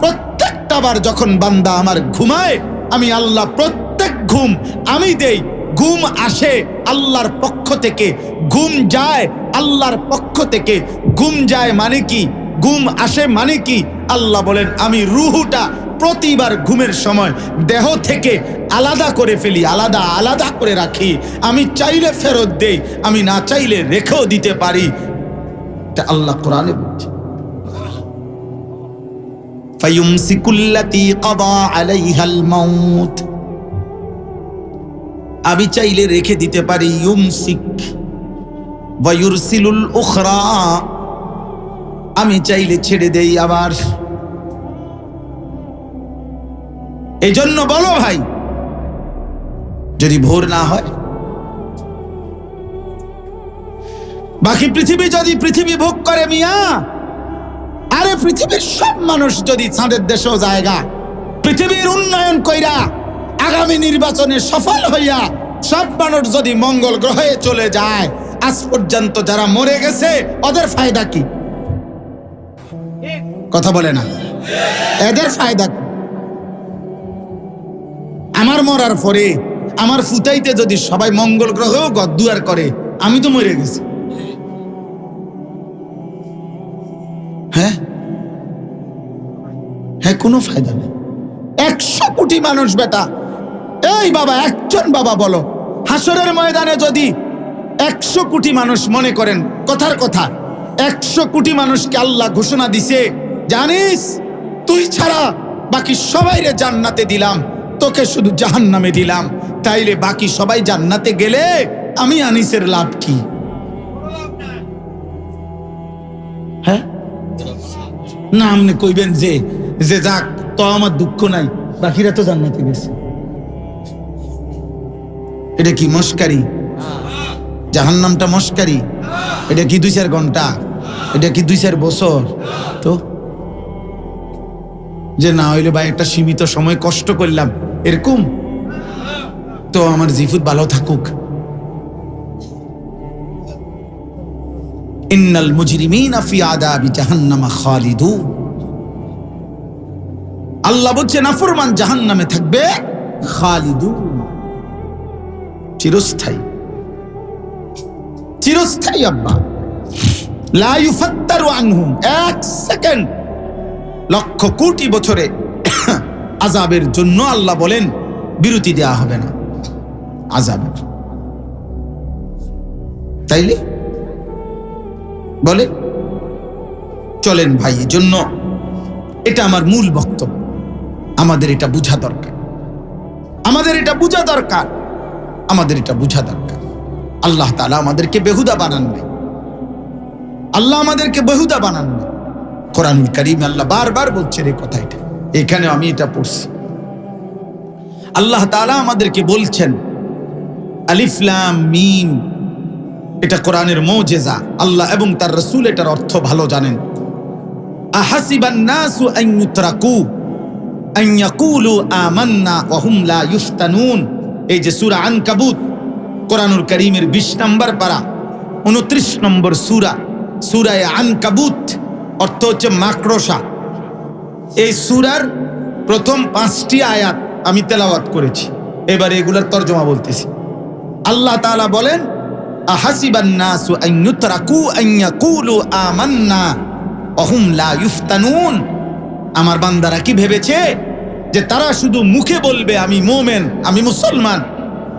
প্রত্যেকটা বার যখন বান্দা আমার ঘুমায়, আমি আল্লাহ প্রত্যেক ঘুম আমি দেই। ঘুম আসে আল্লাহর পক্ষ থেকে, ঘুম যায় আল্লাহর পক্ষ থেকে। ঘুম যায় মানে কি, ঘুম আসে মানে কি? আল্লাহ বলেন আমি রুহুটা প্রতিবার ঘুমের সময় দেহ থেকে আলাদা করে ফেলি, আলাদা আলাদা করে রাখি। আমি চাইলে ফেরত দেই, আমি না চাইলে রেখেও দিতে পারি। এটা আল্লাহ কোরআনে বলছে, ফায়ুমসিকুল্লাতী কাদা আলাইহাল মাউত। আমি চাইলে রেখে দিতে পারি, ইউমসিক ওয়া ইউরসিলুল উখরা। আমি চাইলে ছেড়ে দেই আবার। এই জন্য বলো ভাই, যদি ভোর না হয়, বাকি পৃথিবী যদি পৃথিবী ভোগ করে মিয়া, আরে পৃথিবীর সব মানুষ যদি চাঁদের দেশেও জায়গা, পৃথিবীর উন্নয়ন কইরা আগামী নির্বাচনে সফল হইয়া সব মানুষ যদি মঙ্গল গ্রহে চলে যায়, আজ পর্যন্ত যারা মরে গেছে ওদের ফায়দা কি? কথা বলে না, এদের ফায়দা কি? আমার মরার পরে আমার ফুটাইতে যদি সবাই মঙ্গল গ্রহেও গদ্দুয়ার করে, আমি তো মরে গেছি। হ্যাঁ হ্যাঁ, কোনো ফায়দা নেই। 100 কোটি মানুষ বেটা, এই বাবা একজন বাবা বলো, হাসরের ময়দানে যদি 100 কোটি মানুষ মনে করেন, কথার কথা 100 কোটি মানুষকে আল্লাহ ঘোষণা দিছে, জানিস তুই ছাড়া বাকি সবাইরে জান্নাতে দিলাম, তোকে শুধু জাহান্নামে দিলাম, তাইলে বাকি সবাই জান্নাতে গেলে আমি আনিসের লাভ কি? হ্যাঁ না, আপনি কইবেন যে যে যাক তো আমার দুঃখ নাই, বাকিরা তো জান্নাতে গেছে। এটা কি মস্কারি? জাহান্নামটা মস্কারি? এটা কি 2-4 ঘন্টা? এটা কি 2-4 বছর? তো যে না হইলে ভাই একটা সীমিত সময় কষ্ট করলাম, এরকম তো আমার জিফুত ভালো থাকুক। ইন্নাল মুজরিমিনা ফি আযাবি জাহান্নামা খালিদুন। আল্লাহ বলছে নাফরমান জাহান্নামে থাকবে খালিদুন, চিরস্থায়ী, চিরস্থায়ী। আব্বা লা ইউফাত্তারু আনহুম, 1 সেকেন্ড, লক্ষ কোটি বছরে আযাবের জন্য আল্লাহ বলেন বিরতি দেয়া হবে না আযাবের। তাইলে বলে চলেন ভাই, এজন্য এটা আমার মূল বক্তব্য। আমাদের এটা বোঝা দরকার, আমাদের এটা বোঝা দরকার, আমাদের এটা বোঝা দরকার। আল্লাহ তাআলা আমাদেরকে বেহুদা বানান নাই, আল্লাহ আমাদেরকে বেহুদা বানান নাই। কোরআনুল কারীমে আল্লাহ বারবার বলছেন এই কথাটা। এখানে আমি এটা পড়ছি, আল্লাহ তাআলা আমাদেরকে বলছেন আলিফ লাম মিম, এটা কোরআনের মুজিজা। আল্লাহ এবং তার রাসূল এটার অর্থ ভালো জানেন। আহাসিবান নাসু আন ইউতরাকু আন ইয়াকুলু আমান্না ওয়া হুম লা ইফতানুন। এই যে সূরা আনকাবুত, কোরআনুল কারীমের 20 নম্বর পারা, 29 নম্বর সূরা, সূরা আনকাবুত অর্থ হচ্ছে মাকড়সা। এই সূরার প্রথম 5টি আয়াত আমি তেলাওয়াত করেছি, এবার এগুলার তরজমা বলতেছি। আল্লাহ তাআলা বলেন আহাসিবান নাসু আন ইউতরাকু আন ইয়াকুলু আমান্না ওয়া হুম লা ইফতানুন। আমার বান্দারা কি ভেবেছে যে তারা শুধু মুখে বলবে আমি মুমিন, আমি মুসলমান,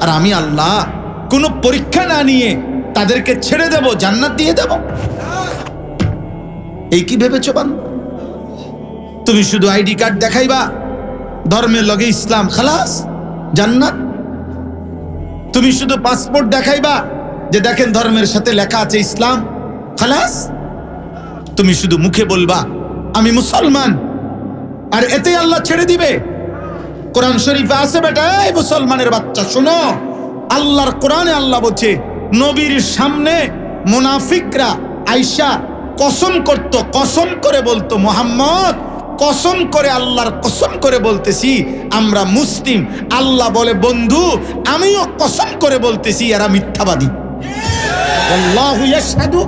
আর আমি আল্লাহ কোনো পরীক্ষা না নিয়ে তাদেরকে ছেড়ে দেব, জান্নাত দিয়ে দেব? এই কি ভেবেছো বান্দা? তুমি শুধু আইডি কার্ড দেখাইবা, ধর্মের লগে ইসলাম, খালাস জান্নাত। তুমি শুধু পাসপোর্ট দেখাইবা যে দেখেন ধর্মের সাথে লেখা আছে ইসলাম, খালাস। তুমি শুধু মুখে বলবা আমি মুসলমান, আর এতে আল্লাহ ছেড়ে দিবে? কোরআন শরীফে আছে বেটা, এই মুসলমানের বাচ্চা শোনো, আল্লাহর কোরআনে আল্লাহ বলছে নবীর সামনে মুনাফিকরা আয়েশা কসম করত, কসম করে বলতো মুহাম্মদ কসম করে, আল্লাহর কসম করে বলতেছি আমরা মুসলিম। আল্লাহ বলে বন্ধু আমিও কসম করে বলতেছি এরা মিথ্যাবাদী। আল্লাহু ইয়াশহাদু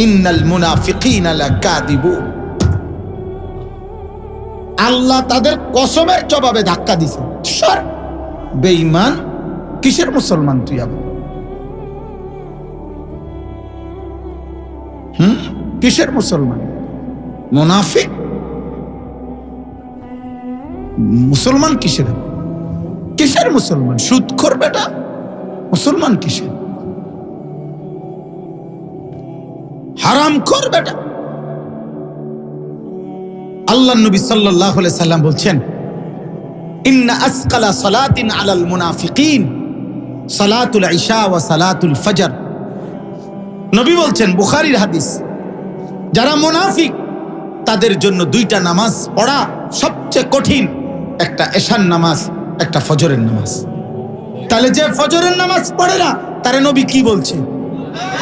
ইন্নাল মুনাফিকিনা লাকাযিবুন। আল্লাহ তাদের কসমের জবাবে ধাক্কা দিছে। সর বেঈমান, কিসের মুসলমান তুই আবার? কিসের মুসলমান? মুনাফিক। মুসলমান কিসের? কিসের মুসলমান? সুদখোর বেটা, মুসলমান কিসের? হারামখোর বেটা। আল্লাহ নবী সাল্লাল্লাহু আলাইহি সাল্লাম বলছেন ইন্না আসকালা সালাতিন আলাল মুনাফিকিন সালাতুল ইশা ওয়া সালাতুল ফজর। নবী বলছেন, বুখারীর হাদিস, যারা মুনাফিক তাদের জন্য 2টা নামাজ পড়া সবচেয়ে কঠিন, একটা এশার নামাজ, একটা ফজরের নামাজ। তাহলে যে ফজরের নামাজ পড়ে না তারে নবী কি বলছে?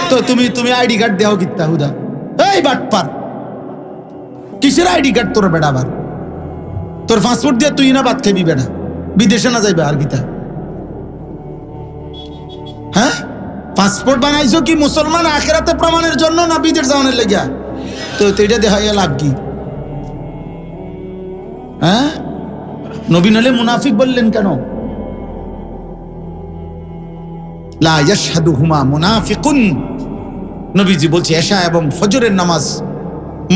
তো তুমি আইডি কার্ড দেও কিত্তা হুদা? এই বাটপার, কিসের আইডি কার্ড তোর বেটা? আবার তোর পাসপোর্ট দিয়ে তুই না ভাত খাবি বেটা? বিদেশে না যাইবে আর কিতা? হ্যাঁ, পাসপোর্ট বানাইছো কি মুসলমান আখিরাতে প্রমাণের জন্য না বিদেশ যাওয়ার লাগিয়া? তো এটা দেখাইয়া লাভ কি? হ্যাঁ, নবী নলে মুনাফিক বললেন কেন? লা ইয়াশহাদুহুমা মুনাফিকুন। নবীজি বলছে এশা এবং ফজরের নামাজ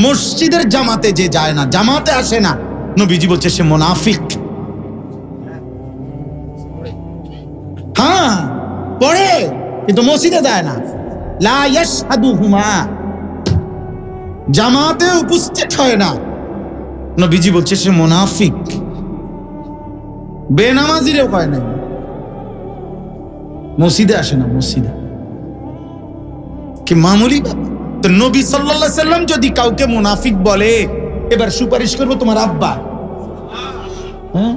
মসজিদের জামাতে যে যায় না, জামাতে আসে না, নবীজি বলছে সে মুনাফিক। হ্যাঁ পড়ে কিন্তু মসজিদে যায় না। লা ইয়াশহাদুহুমা, জামাতে উপস্থিত হয় না, নবীজি বলছে সে মুনাফিক। বেনামাজিরেও কয় নাই, মসজিদে আসে না, মসজিদে কি মামুলি ব্যাপার? তো নবী সাল্লাল্লাহু আলাইহি সাল্লাম যদি কাউকে মুনাফিক বলে, এবার সুপারিশ করবো তোমার আব্বা? হ্যাঁ,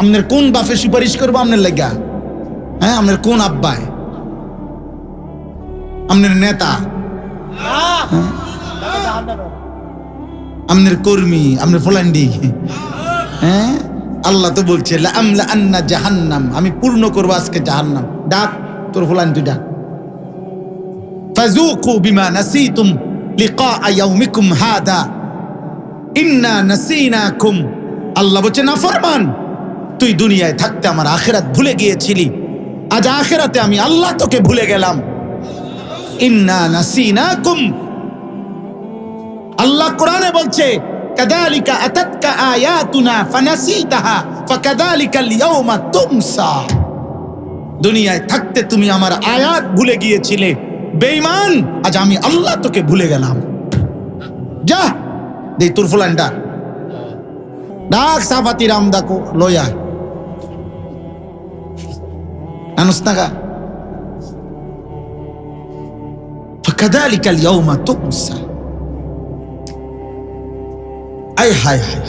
আপনার কোন বাপে সুপারিশ করবো আপনার লাগা? হ্যাঁ, আপনার কোন আব্বায়? আপনার নেতা, আপনার কর্মী, আপনার ফলান্ডি? হ্যাঁ, আল্লাহ তো বলছে লাআমলা আন্না জাহান্নাম, আমি পূর্ণ করবো আজকে জাহান্নাম। ডাক তোর ফুলান, তুই ডাক। ফাযুকু বিমা নাসিতুম লিকা ইয়াউমিকুম হাদা ইন্না নাসিনাকুম। আল্লাহ বলছে নাফরমান, তুই দুনিয়ায় থাকতে আমার আখিরাত ভুলে গিয়েছিলি, আজ আখিরাতে আমি আল্লাহ তোকে ভুলে গেলাম। ইন্না নাসিনাকুম। আল্লাহ কোরআনে বলছে কাযালিকা আতাতকা আয়াতুনা ফানাসিতাহা ফাকাযালিকাল ইয়াউমা তুমসা। দুনিয়ায় থাকতে তুমি আমার আয়াত ভুলে গিয়েছিলে, বেঈমান, আজ আমি আল্লাহ তোকে ভুলে গেলাম। যা দে তোর ফুলানটা ডাক, সাফাতি রামদাকো লয়া আনুস্তাগা। ফাকাযালিকাল ইয়াউমা তুমসা। আয় হায় হায়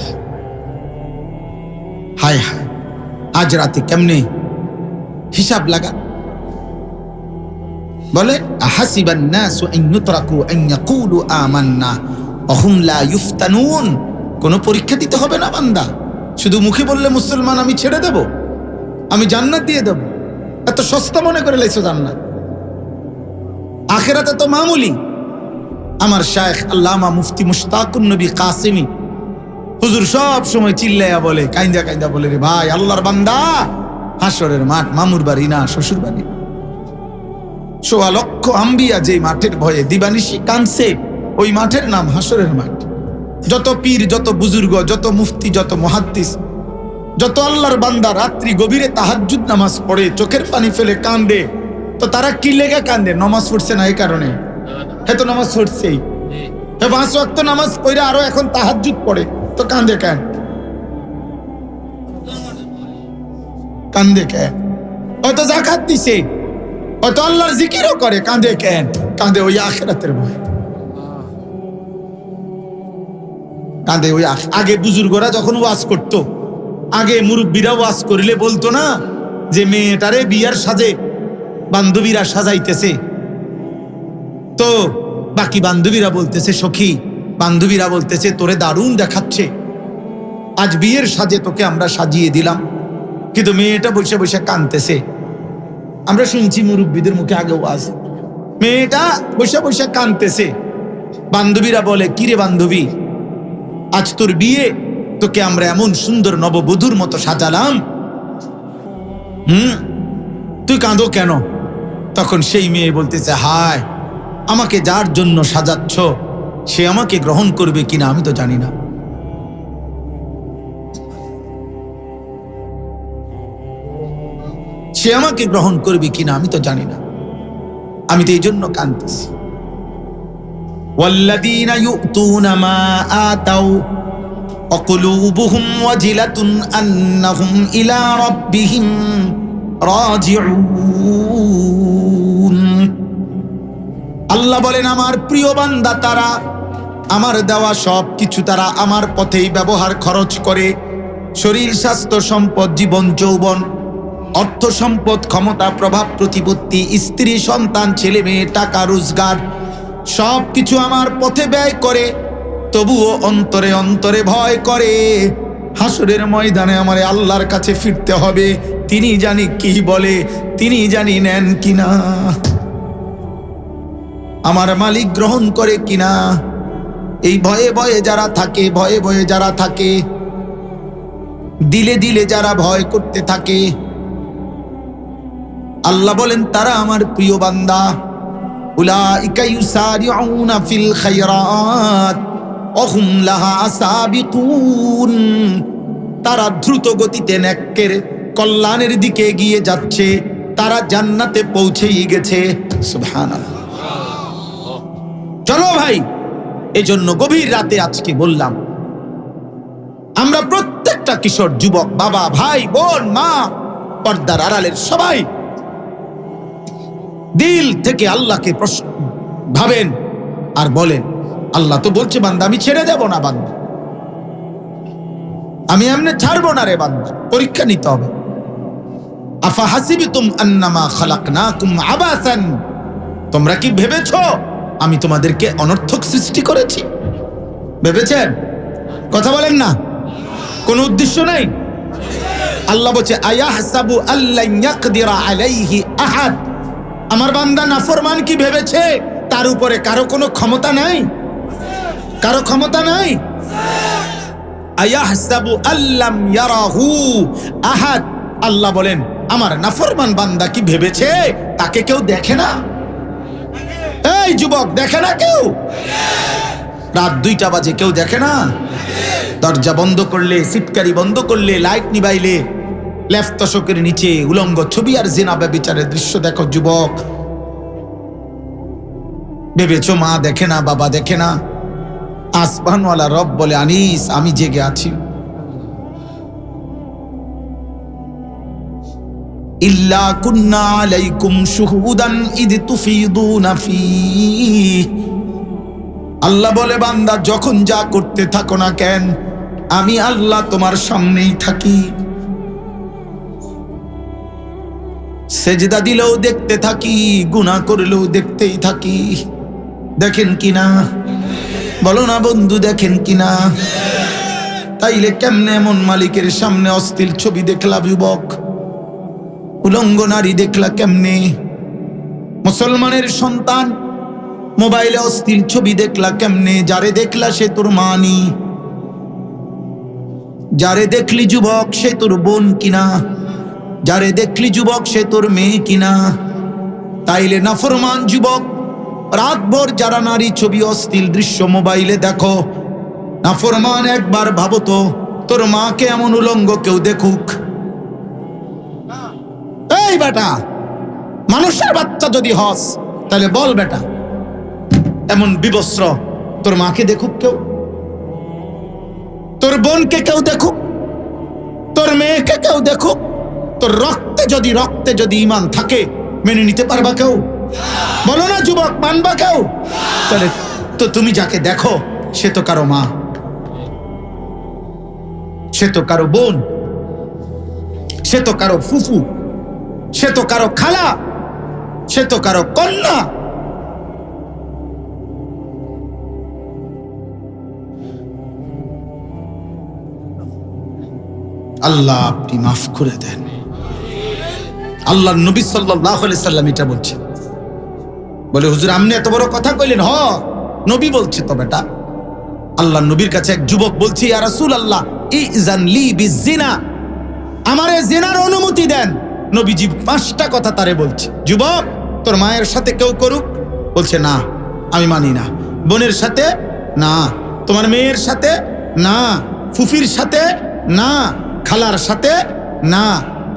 হায় হায়, আজ রাতে কেমনে হিসাব লাগা। বলে আহাসিবান নাসু আন ইউতরাকু আন ইয়াকুলু আমান্না ওয়া হুম লা ইফতানুন। কোনো পরীক্ষা দিতে হবে না বান্দা, শুধু মুখে বললে মুসলমান আমি ছেড়ে দেব, আমি জান্নাত দিয়ে দেব। এত সস্তা মনে করে লাইছো জান্নাত, আখিরাতে তো মামুলি। আমার শায়েখ আল্লামা মুফতি মুশতাকুন নবী কাসেমি হুজুর সব সময় চিল্লাইয়া বলে, কাইন্দা কাইন্দা বলে, রে ভাই আল্লাহর বান্দা, হাসরের মাঠ মামুর বাড়ি না, শ্বশুর বাড়ি। ১৬ লক্ষ আম্বিয়া যে মাঠের ভয়ে দিবানিশি কানছে, ওই মাঠের নাম হাসরের মাঠ। যত পীর, যত বুজুর্গ, যত মুফতি, যত মুহাদ্দিস, যত আল্লাহর বান্দা রাত্রি গভীরে তাহাজ্জুদ নামাজ পড়ে চোখের পানি ফেলে কান্দে, তো তারা কি লেগে কান্দে? নামাজ পড়ছে না এই কারণে। হ্যাঁ তো নামাজ পড়ছেই, 5 ওয়াক্ত নামাজ পড়ে আরো এখন তাহাজ্জুদ পড়ে, তো কান্দে কেন? কান্দে কেন? হয়তো যাকাত দিছে, হয়তো আল্লাহর জিকিরও করে, কান্দে কেন? কান্দে ওই আখিরাতের ভয়। কান্দে ওই আগে বুজুর্গরা যখন ওয়াজ করতো, আগে মুরব্বীরা ওয়াজ করিলে বলতো না যে মেয়েটারে বিয়ার সাজে বান্ধবীরা সাজাইতেছে, তো বাকি বান্ধবীরা বলতেছে সখী, বান্ধবীরা বলতেছে তোরে দারুণ দেখাচ্ছে, আজ বিয়ের সাজে তোকে আমরা সাজিয়ে দিলাম। কিন্তু মেয়েটা বসে বসে কাঁদতেছে। আমরা শুনছি মুরব্বীদের মুখে আগে ওয়াজ, মেয়েটা বসে বসে কাঁদতেছে। বান্ধবীরা বলে, কিরে বান্ধবী, আজ তোর বিয়ে, তোকে আমরা এমন সুন্দর নববধূর মতো সাজালাম, তুই কাঁদো কেন? তখন সেই মেয়ে বলতেছে, হায়, আমাকে যার জন্য সাজাচ্ছ সে আমাকে গ্রহণ করবে কিনা আমি তো জানি না। সে আমাকে গ্রহণ করবে কিনা আমি তো জানি না, আমি তো এই জন্য কাঁদতেছি। ওয়াল্লাযীনা ইউতুনা মা আতাউ ওয়া কুলুবুহুম ওয়াজিলাতুন আন্নাহুম ইলা রাব্বিহিম রাজিউন। আল্লাহ বলেন, আমার প্রিয় বান্দা তারা, আমার দেওয়া সব কিছু তারা আমার পথেই ব্যবহার খরচ করে। শরীর, স্বাস্থ্য, সম্পদ, জীবন, যৌবন, অর্থ সম্পদ, ক্ষমতা, প্রভাব, প্রতিপত্তি, স্ত্রী, সন্তান, ছেলে মেয়ে, টাকা, রোজগার, সব কিছু আমার পথে ব্যয় করে। তবুও অন্তরে অন্তরে ভয় করে, হাসরের ময়দানে আমার আল্লাহর কাছে ফিরতে হবে। তিনি জানি কি বলে, তিনি জানি নেন কিনা, আমার মালিক গ্রহণ করে কিনা। এই ভয়ে ভয়ে যারা থাকে, ভয়ে ভয়ে যারা থাকে, দিলে দিলে যারা ভয় করতে থাকে, আল্লাহ বলেন তারা আমার প্রিয় বান্দা। উলাইকা ইউসারিউনা ফিল খায়রাত ওয়া হুম লাহা সাবিকুন। তারা দ্রুত গতিতে নেকের কল্যাণের দিকে এগিয়ে যাচ্ছে, তারা জান্নাতে পৌঁছেই গেছে। সুবহানাল্লাহ। চলো ভাই, এজন্য গভীর রাতে আজকে বললাম, আমরা প্রত্যেকটা কিশোর, যুবক, বাবা, ভাই, বোন, মা, পর্দার আড়ালের সবাই দিল থেকে আল্লাহকে ভাবেন আর বলেন, আল্লাহ তো বলছে বান্দা আমি ছেড়ে দেব না, বান্দা আমি এমনি ছাড়বো না রে বান্দা, পরীক্ষা নিতে হবে। আফা হাসিবতুম আন্নামা খালাকনাকুম আবাসান, তোমরা কি ভেবেছো আমি তোমাদেরকে অনর্থক সৃষ্টি করেছি? ভেবেছেন? কথা বলেন না, কোন উদ্দেশ্য নেই। আল্লাহ বলছে, আয়াহসাবু আল্লান ইয়াকদিরা আলাইহি আহাদ। আমার বান্দা নাফরমান কি ভেবেছে তার উপরে কারো কোনো ক্ষমতা নাই? কারো ক্ষমতা নাই। আয়াহসাবু আল্লাম ইয়ারাহু আহাদ। আল্লাহ বলেন, আমার নাফরমান বান্দা কি ভেবেছে তাকে কেউ দেখে না? এই যুবক, দেখে না কেউ? রাত 2টা বাজে কেউ দেখে না? দরজা বন্ধ করলে, সিটকারি বন্ধ করলে, লাইট নিবাইলে, লেফট তোশকের নিচে উলঙ্গ ছবি আর জিনা ব্যভিচারের দৃশ্য দেখো যুবক। ভেবেছো মা দেখে না, বাবা দেখে না? আসমানওয়ালা রব বলে, আনিস আমি জেগে আছি। ইল্লা কুন্না আলাইকুম শুহুদান ইদ তুফিদুনা ফীহ। আল্লাহ বলে, বান্দা যখন যা করতে থাকো না কেন, আমি আল্লাহ তোমার সামনেই থাকি। সেজদা দিলেও দেখতে থাকি, গুনাহ করলেও দেখতেই থাকি। দেখেন কিনা? বলো না বন্ধু, দেখেন কিনা? তাইলে কেমনে এমন মালিকের সামনে অশ্লীল ছবি দেখলা যুবক, উলঙ্গ নারী দেখলা কেমনে? মুসলমানের সন্তান মোবাইলে অশ্লীল ছবি দেখলা কেমনে? যারে দেখলা সে তোর মানি, যারে দেখলি যুবক সে তোর বোন কিনা, যারে দেখলি যুবক সে তোর মেয়ে কিনা? তাইলে নাফরমান যুবক, রাতভর যারা নারী ছবি অশ্লীল দৃশ্য মোবাইলে দেখো, নাফরমান একবার ভাবো তো, তোর মাকে এমন উলঙ্গ কেউ দেখুক? এই বেটা, মানুষের বাচ্চা যদি হস তাহলে বল বেটা, এমন বিবস্ত্র তোর মাকে দেখুক কেউ? তোর বোনকে কেউ দেখুক? তোর মেয়েকে কেউ দেখুক? তোর রক্তে যদি ঈমান থাকে মেনে নিতে পারবা কেউ? বলো না যুবক, মানবা কেউ? তাহলে তো তুমি যাকে দেখো সে তো কারো মা, সে তো কারো বোন, সে তো কারো ফুফু, সে তো কারো খালা, সে তো কারো কন্যা। আল্লাহ আপনি মাফ করে দেন। আল্লাহ নবী সাল্লাল্লাহু আলাইহি সাল্লাম এটা বলছে। বলে, হুজুর আপনি এত বড় কথা কইলেন? হ, নবী বলছে তো বেটা। আল্লাহ নবীর কাছে এক যুবক বলছে, ইয়া রাসূলুল্লাহ ইজান লি বিজিনা, আমারে জিনার অনুমতি দেন। নবীজি 5টা কথা তারে বলছে, যুবক তোর মায়ের সাথে কেউ করুক? বলছে না, আমি মানি না। বোনের সাথে না, তোমার মেয়ের সাথে না, ফুফির সাথে না, খালার সাথে না।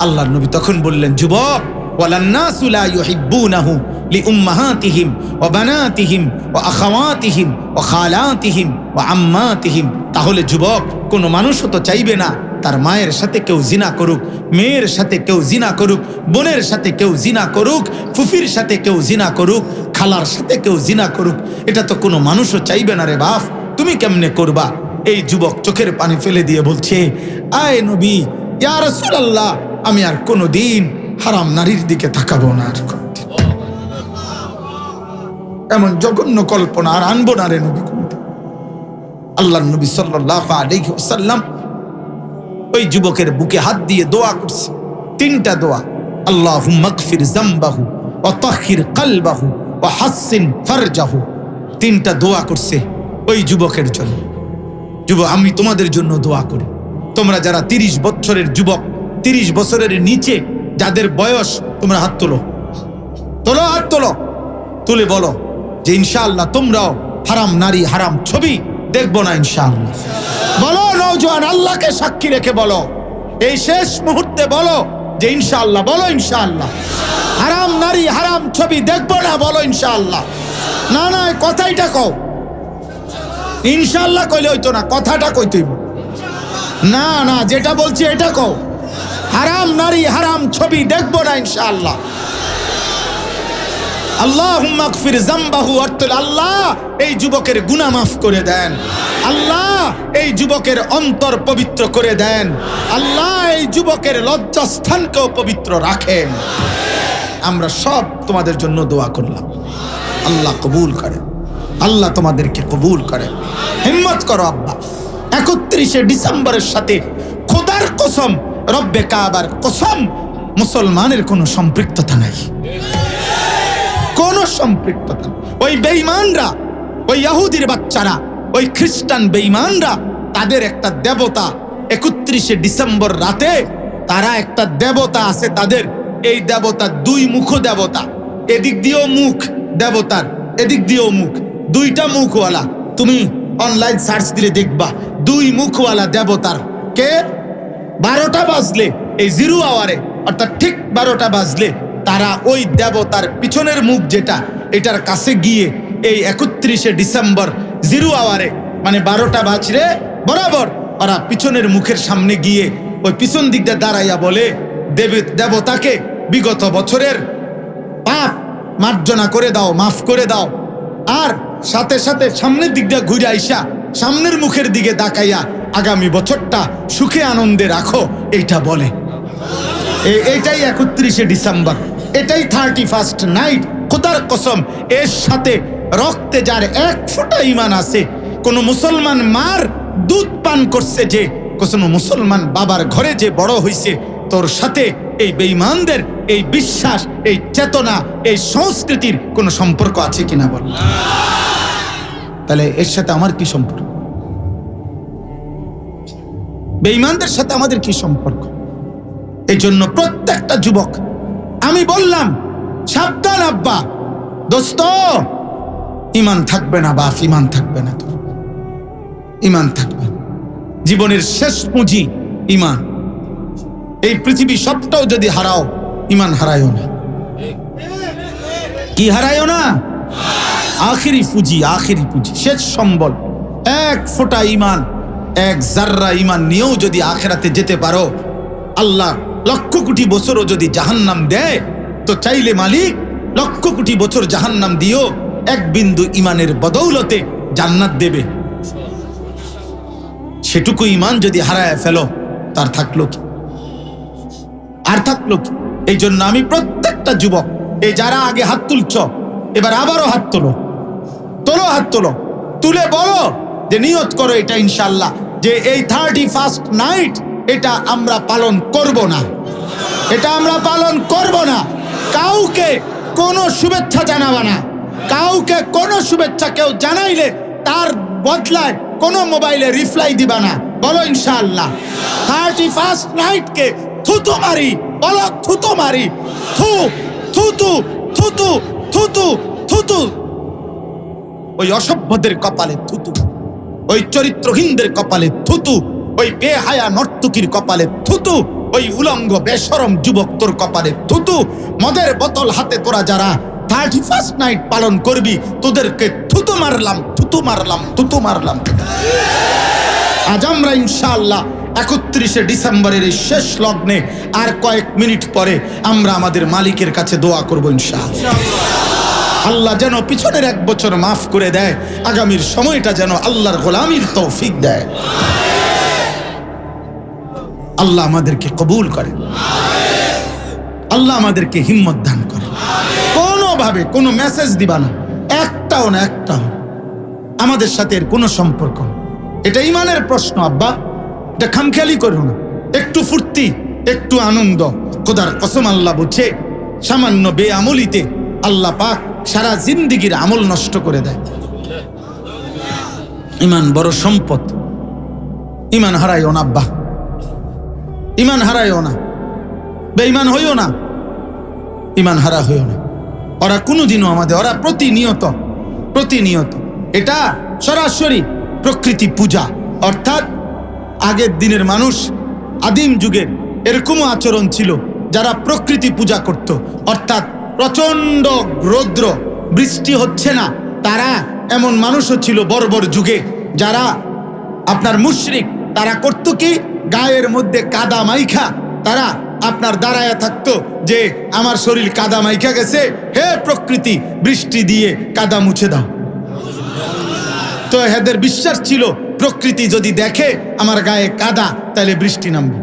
আল্লাহর নবী তখন বললেন, যুবক ওয়ালান্নাসু লা ইউহিব্বুনাহু লিউম্মাহাতিহিম ওয়া বানাতিহিম ওয়া আখাওয়াতিহিম ওয়া খালাতিহিম ওয়া আম্মাতিহিম। তাহলে যুবক, কোনো মানুষও তো চাইবে না তার মায়ের সাথে কেউ জিনা করুক, মেয়ের সাথে কেউ জিনা করুক, বোনের সাথে কেউ জিনা করুক, ফুফির সাথে কেউ জিনা করুক, খালার সাথে কেউ জিনা করুক। এটা তো কোনো মানুষও চাইবে না রে বাপ, তুমি কেমনে করবা? এই যুবক চোখের পানি ফেলে দিয়ে বলছে, আয় নবী, ইয়া রাসূলুল্লাহ, আমি আর কোনোদিন হারাম নারীর দিকে তাকাবো না। আর এমন জঘন্য কল্পনা আর আনবো না রে নবী। আল্লাহর নবী সাল্লাল্লাহু আলাইহি ওয়াসাল্লাম ওই যুবকের বুকে হাত দিয়ে দোয়া করছে, 3টা দোয়া। আল্লাহুম্মা গফির যামবাহু ওয়া তাহহির কলবাহু ওয়া হাসসিন ফারজাহু। 3টা দোয়া করছে ওই যুবকের জন্য। যুবক, আমি তোমাদের জন্য দোয়া করি, তোমরা যারা 30 বছরের যুবক, 30 বছরের নিচে যাদের বয়স, তোমরা হাত তোলো, হাত তোলো, তুলে বলো যে ইনশাআল্লাহ তোমরাও হারাম নারী, হারাম ছবি দেখবো না ইনশাআল্লাহ। বলো নওজোয়ান, আল্লাহকে সাক্ষী রেখে বলো, এই শেষ মুহূর্তে বলো যে ইনশাআল্লাহ, বলো ইনশাআল্লাহ হারাম নারী, হারাম ছবি দেখবো না, বলো ইনশাআল্লাহ। না না, কথাইটা কও, ইনশাআল্লাহ কইলে হইতো না, কথাটা কইতে হইব। না না, যেটা বলছি এটা কও, হারাম নারী, হারাম ছবি দেখবো না ইনশাআল্লাহ। আল্লাহুম্মা গফির যামবাহু, অর্থ আল্লাহ এই যুবকের গুনাহ মাফ করে দেন, আল্লাহ এই যুবকের অন্তর পবিত্র করে দেন, আল্লাহ এই যুবকের লজ্জাস্থানকেও পবিত্র রাখেন। আমরা সব তোমাদের জন্য দোয়া করলাম, আল্লাহ কবুল করেন, আল্লাহ তোমাদেরকে কবুল করেন। হিম্মত করো আব্বা, 31শে ডিসেম্বরের সাথে খোদার কসম, রব্বে কাবার কসম, মুসলমানের কোনো সম্পৃক্ততা নাই, কোনো সম্পৃক্ততা। ওই বেঈমানরা, ওই ইহুদির বাচ্চারা, ওই খ্রিস্টান বেঈমানরা, তাদের একটা দেবতা 31শে ডিসেম্বর রাতে, তারা একটা দেবতা আছে তাদের। এই দেবতা 2 মুখ দেবতা, এদিক দিয়েও মুখ দেবতার, এদিক দিয়েও মুখ, 2টা মুখওয়ালা। তুমি অনলাইন সার্চ দিলে দেখবা 2 মুখওয়ালা দেবতার। কে? 12টা বাজলে, এই 0 আওয়ারে, অর্থাৎ ঠিক 12টা বাজলে তারা ওই দেবতার পিছনের মুখ যেটা, এটার কাছে গিয়ে এই 31শে ডিসেম্বর 0 আওয়ারে, মানে 12টা বাজলে বরাবর ওরা পিছনের মুখের সামনে গিয়ে ওই পিছন দিক দিয়ে দাঁড়াইয়া বলে, দেবতাকে বিগত বছরের পাপ মার্জনা করে দাও, মাফ করে দাও, আর সাথে সাথে সামনের দিকটা ঘুরে আইসা সামনের মুখের দিকে তাকাইয়া আগামী বছরটা সুখে আনন্দে রাখো, এইটা বলে। এটাই 31শে ডিসেম্বর, এটাই 31st নাইট। খোদার কসম, এর সাথে রক্তে যার এক ফোঁটা ঈমান আছে, কোন মুসলমান মার দুধ পান করছে, যে কোন মুসলমান বাবার ঘরে যে বড় হইছে, তোর সাথে এই বেঈমানদের এই বিশ্বাস, এই চেতনা, এই সংস্কৃতির কোন সম্পর্ক আছে কিনা বল? তাহলে এর সাথে আমার কি সম্পর্ক? বেঈমানদের সাথে আমাদের কি সম্পর্ক? এই জন্য প্রত্যেকটা যুবক আমি বললাম, সাবধান আব্বা, দোস্ত, ঈমান থাকবে না বাপ, ঈমান থাকবে না, তোর ঈমান থাকবে। জীবনের শেষ পুঁজি ঈমান। এই পৃথিবী সবটাও যদি হারাও, ঈমান হারায়ও না। কি হারায়ও না? আখিরি পুঁজি, আখিরি পুঁজি, শেষ সম্বল। এক ফোঁটা ঈমান, এক জাররা ঈমান নিয়েও যদি আখিরাতে যেতে পারো, আল্লাহ লক্ষ কোটি বছরও যদি জাহান্নাম দেয়, তো চাইলে মালিক লক্ষ কোটি বছর জাহান্নাম দিও, এক বিন্দু ঈমানের বদৌলতে জান্নাত দেবে। সেটুকু ঈমান যদি হারায় ফেলো, তার থাকলো কি? আর থাকলো কি? এই জন্য আমি প্রত্যেকটা যুবক, এই যারা আগে হাত তুলছ, এবার আবারও হাত তোলো, তোলো, হাত তোলো, তুলে বলো যে নিয়ত করো এটা ইনশাআল্লাহ, যে এই 31st নাইট এটা আমরা পালন করব না, এটা আমরা পালন করব না। কাউকে কোনো শুভেচ্ছা জানাবা না, কাউকে কোনো শুভেচ্ছা কেউ জানাইলে তার বদলায় কোনো মোবাইলে রিপ্লাই দিবা না। বলো ইনশাআল্লাহ 31st নাইটকে থুতু মারি, বলো থুতু মারি, থু থুতু থুতু থুতু থুতু। ওই অসভ্যদের কপালে থুতু, ওই চরিত্রহীনদের কপালে থুতু, ওই বেহায়া নর্তকীর কপালে থুতু, ওই উলঙ্গ বেশরম যুবক তোর কপালে থুতু। মদের বোতল হাতে তোরা যারা 31st নাইট পালন করবি, তোদেরকে থুতু মারলাম, থুতু মারলাম, থুতু মারলাম। আজ আমরা ইনশাআল্লাহ 31শে ডিসেম্বরের এই শেষ লগ্নে আর কয়েক মিনিট পরে আমরা আমাদের মালিকের কাছে দোয়া করব ইনশাআল্লাহ। আল্লাহ যেন পিছনের 1 বছর মাফ করে দেয়, আগামীর সময়টা যেন আল্লাহর গোলামির তৌফিক দেয়। আল্লাহ আমাদেরকে কবুল করেন, আল্লাহ আমাদেরকে হিম্মত দান করেন। কোনোভাবে কোনো মেসেজ দিবা না, একটাও না, একটাও আমাদের সাথে এর কোনো সম্পর্ক। এটা ঈমানের প্রশ্ন আব্বা, এটা খামখেয়ালি করো না। একটু ফুর্তি, একটু আনন্দ, খোদার কসম আল্লাহ বুঝে সামান্য বেআমলিতে আল্লাহ পাক সারা জিন্দিগির আমল নষ্ট করে দেয়। ঈমান বড় সম্পদ, ঈমান হারাইও না আব্বা, ঈমান হারাইও না, বেঈমান হইও না, ঈমান হারা হইও না। ওরা কোনোদিনও আমাদের, ওরা প্রতিনিয়ত এটা সরাসরি প্রকৃতি পূজা, অর্থাৎ আগের দিনের মানুষ, আদিম যুগের এরকমও আচরণ ছিল, যারা প্রকৃতি পূজা করত। অর্থাৎ প্রচন্ড রৌদ্র, বৃষ্টি হচ্ছে না, তারা এমন মানুষও ছিল বর্বর যুগে, যারা আপনার মুশরিক। তারা করতো কি, গায়ের মধ্যে কাদা মাইখা তারা আপনার দাঁড়ায় থাকতো যে আমার শরীর কাদা মাইখা গেছে, হে প্রকৃতি বৃষ্টি দিয়ে কাদা মুছে দাও। তো এদের বিশ্বাস ছিল প্রকৃতি যদি দেখে আমার গায়ে কাদা, তাহলে বৃষ্টি নামবে।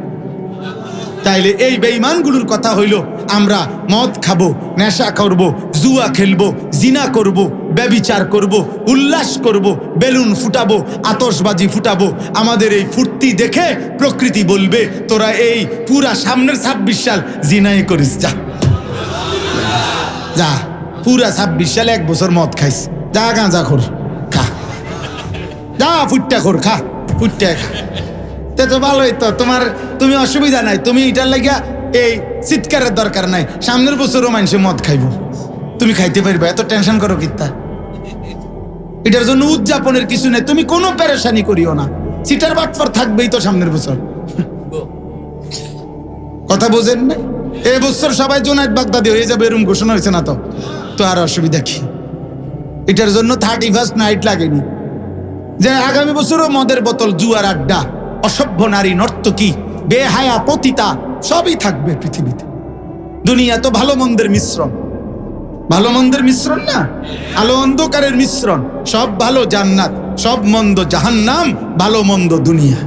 তাইলে এই বেঈমানগুলোর কথা হইল, আমরা মদ খাবো, নেশা করব, জুয়া খেলবো, জিনা করব, ব্যভিচার করব, উল্লাস করব, বেলুন ফুটাবো, আতশবাজি ফুটাবো। আমাদের এই ফুর্তি দেখে প্রকৃতি বলবে, তোরা এই পুরা সামনের 26 সাল জিনাই করিস, যা যা, পুরা 26 সালে 1 বছর মদ খাইস, যা গাঁজা খোর খা, যা ফুটটা খোর খা, ফুটটা খা। তো ভালোই তো, তুমি অসুবিধা নাই, তুমি এটার লাগিয়া এই চিৎকারের দরকার নাই, সামনের বছরও মানুষে মদ খাইব, তুমি খাইতে পারবে, এত টেনশন করো কিতা? এটার জন্য উদযাপনের কিছু নেই, তুমি কোনো পেরেশানি করিও না, সিটার বাটফার থাকবেই তো সামনের বছর। কথা বোঝেন না? এই বছর সবাই জোনায়েদ বাগদাদি হয়ে যাবে এরকম ঘোষণা হয়েছে না, তো আর অসুবিধা কি? এটার জন্য 31st নাইট লাগেনি, যে আগামী বছরও মদের বোতল, জুয়ার আড্ডা, অসভ্য নারী নর্তকী, বেহায়া পতিতা সবই থাকবে পৃথিবীতে। দুনিয়া তো ভালো মন্দের মিশ্রণ, ভালো মন্দের মিশ্রণ না, আলো অন্ধকারের মিশ্রণ। সব ভালো জান্নাত, সব মন্দ জাহান্নাম, ভালো মন্দ দুনিয়া।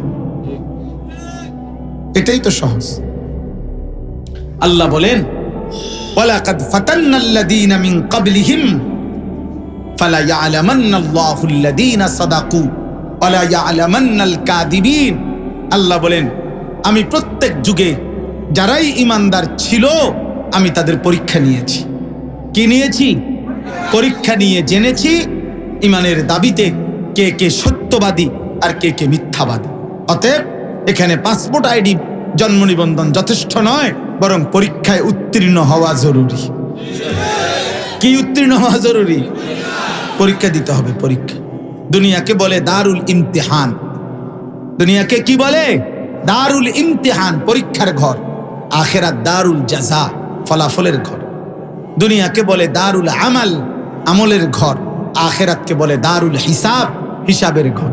এটাই তো সহজ। আল্লাহ বলেন ওয়ালাকাদ ফাতান্নাল্লাযীনা মিন ক্বাবলিহিম ফালা ইয়ালামান্নাল্লাহুল্লাযীনা সাদাকু ওয়ালা ইয়ালামান্নাল কাযিবিন। আল্লাহ বলেন আমি প্রত্যেক যুগে যারাই ঈমানদার ছিল আমি তাদের পরীক্ষা নিয়েছি। কি নিয়েছি? পরীক্ষা নিয়ে জেনেছি ঈমানের দাবিতে কে কে সত্যবাদী আর কে কে মিথ্যাবাদী। অতএব এখানে পাসপোর্ট আইডি জন্ম নিবন্ধন যথেষ্ট নয়, বরং পরীক্ষায় উত্তীর্ণ হওয়া জরুরি। কি উত্তীর্ণ হওয়া জরুরি? পরীক্ষা দিতে হবে। পরীক্ষা দুনিয়াকে বলে দারুল ইমতিহান। দুনিয়াকে কি বলে? দারুল ইমতিহান, পরীক্ষার ঘর। আখিরাত দারুল জাযা, ফলাফলের ঘর। দুনিয়াকে বলে দারুল আমাল, আমলের ঘর। আখিরাতকে বলে দারুল হিসাব, হিসাবের ঘর।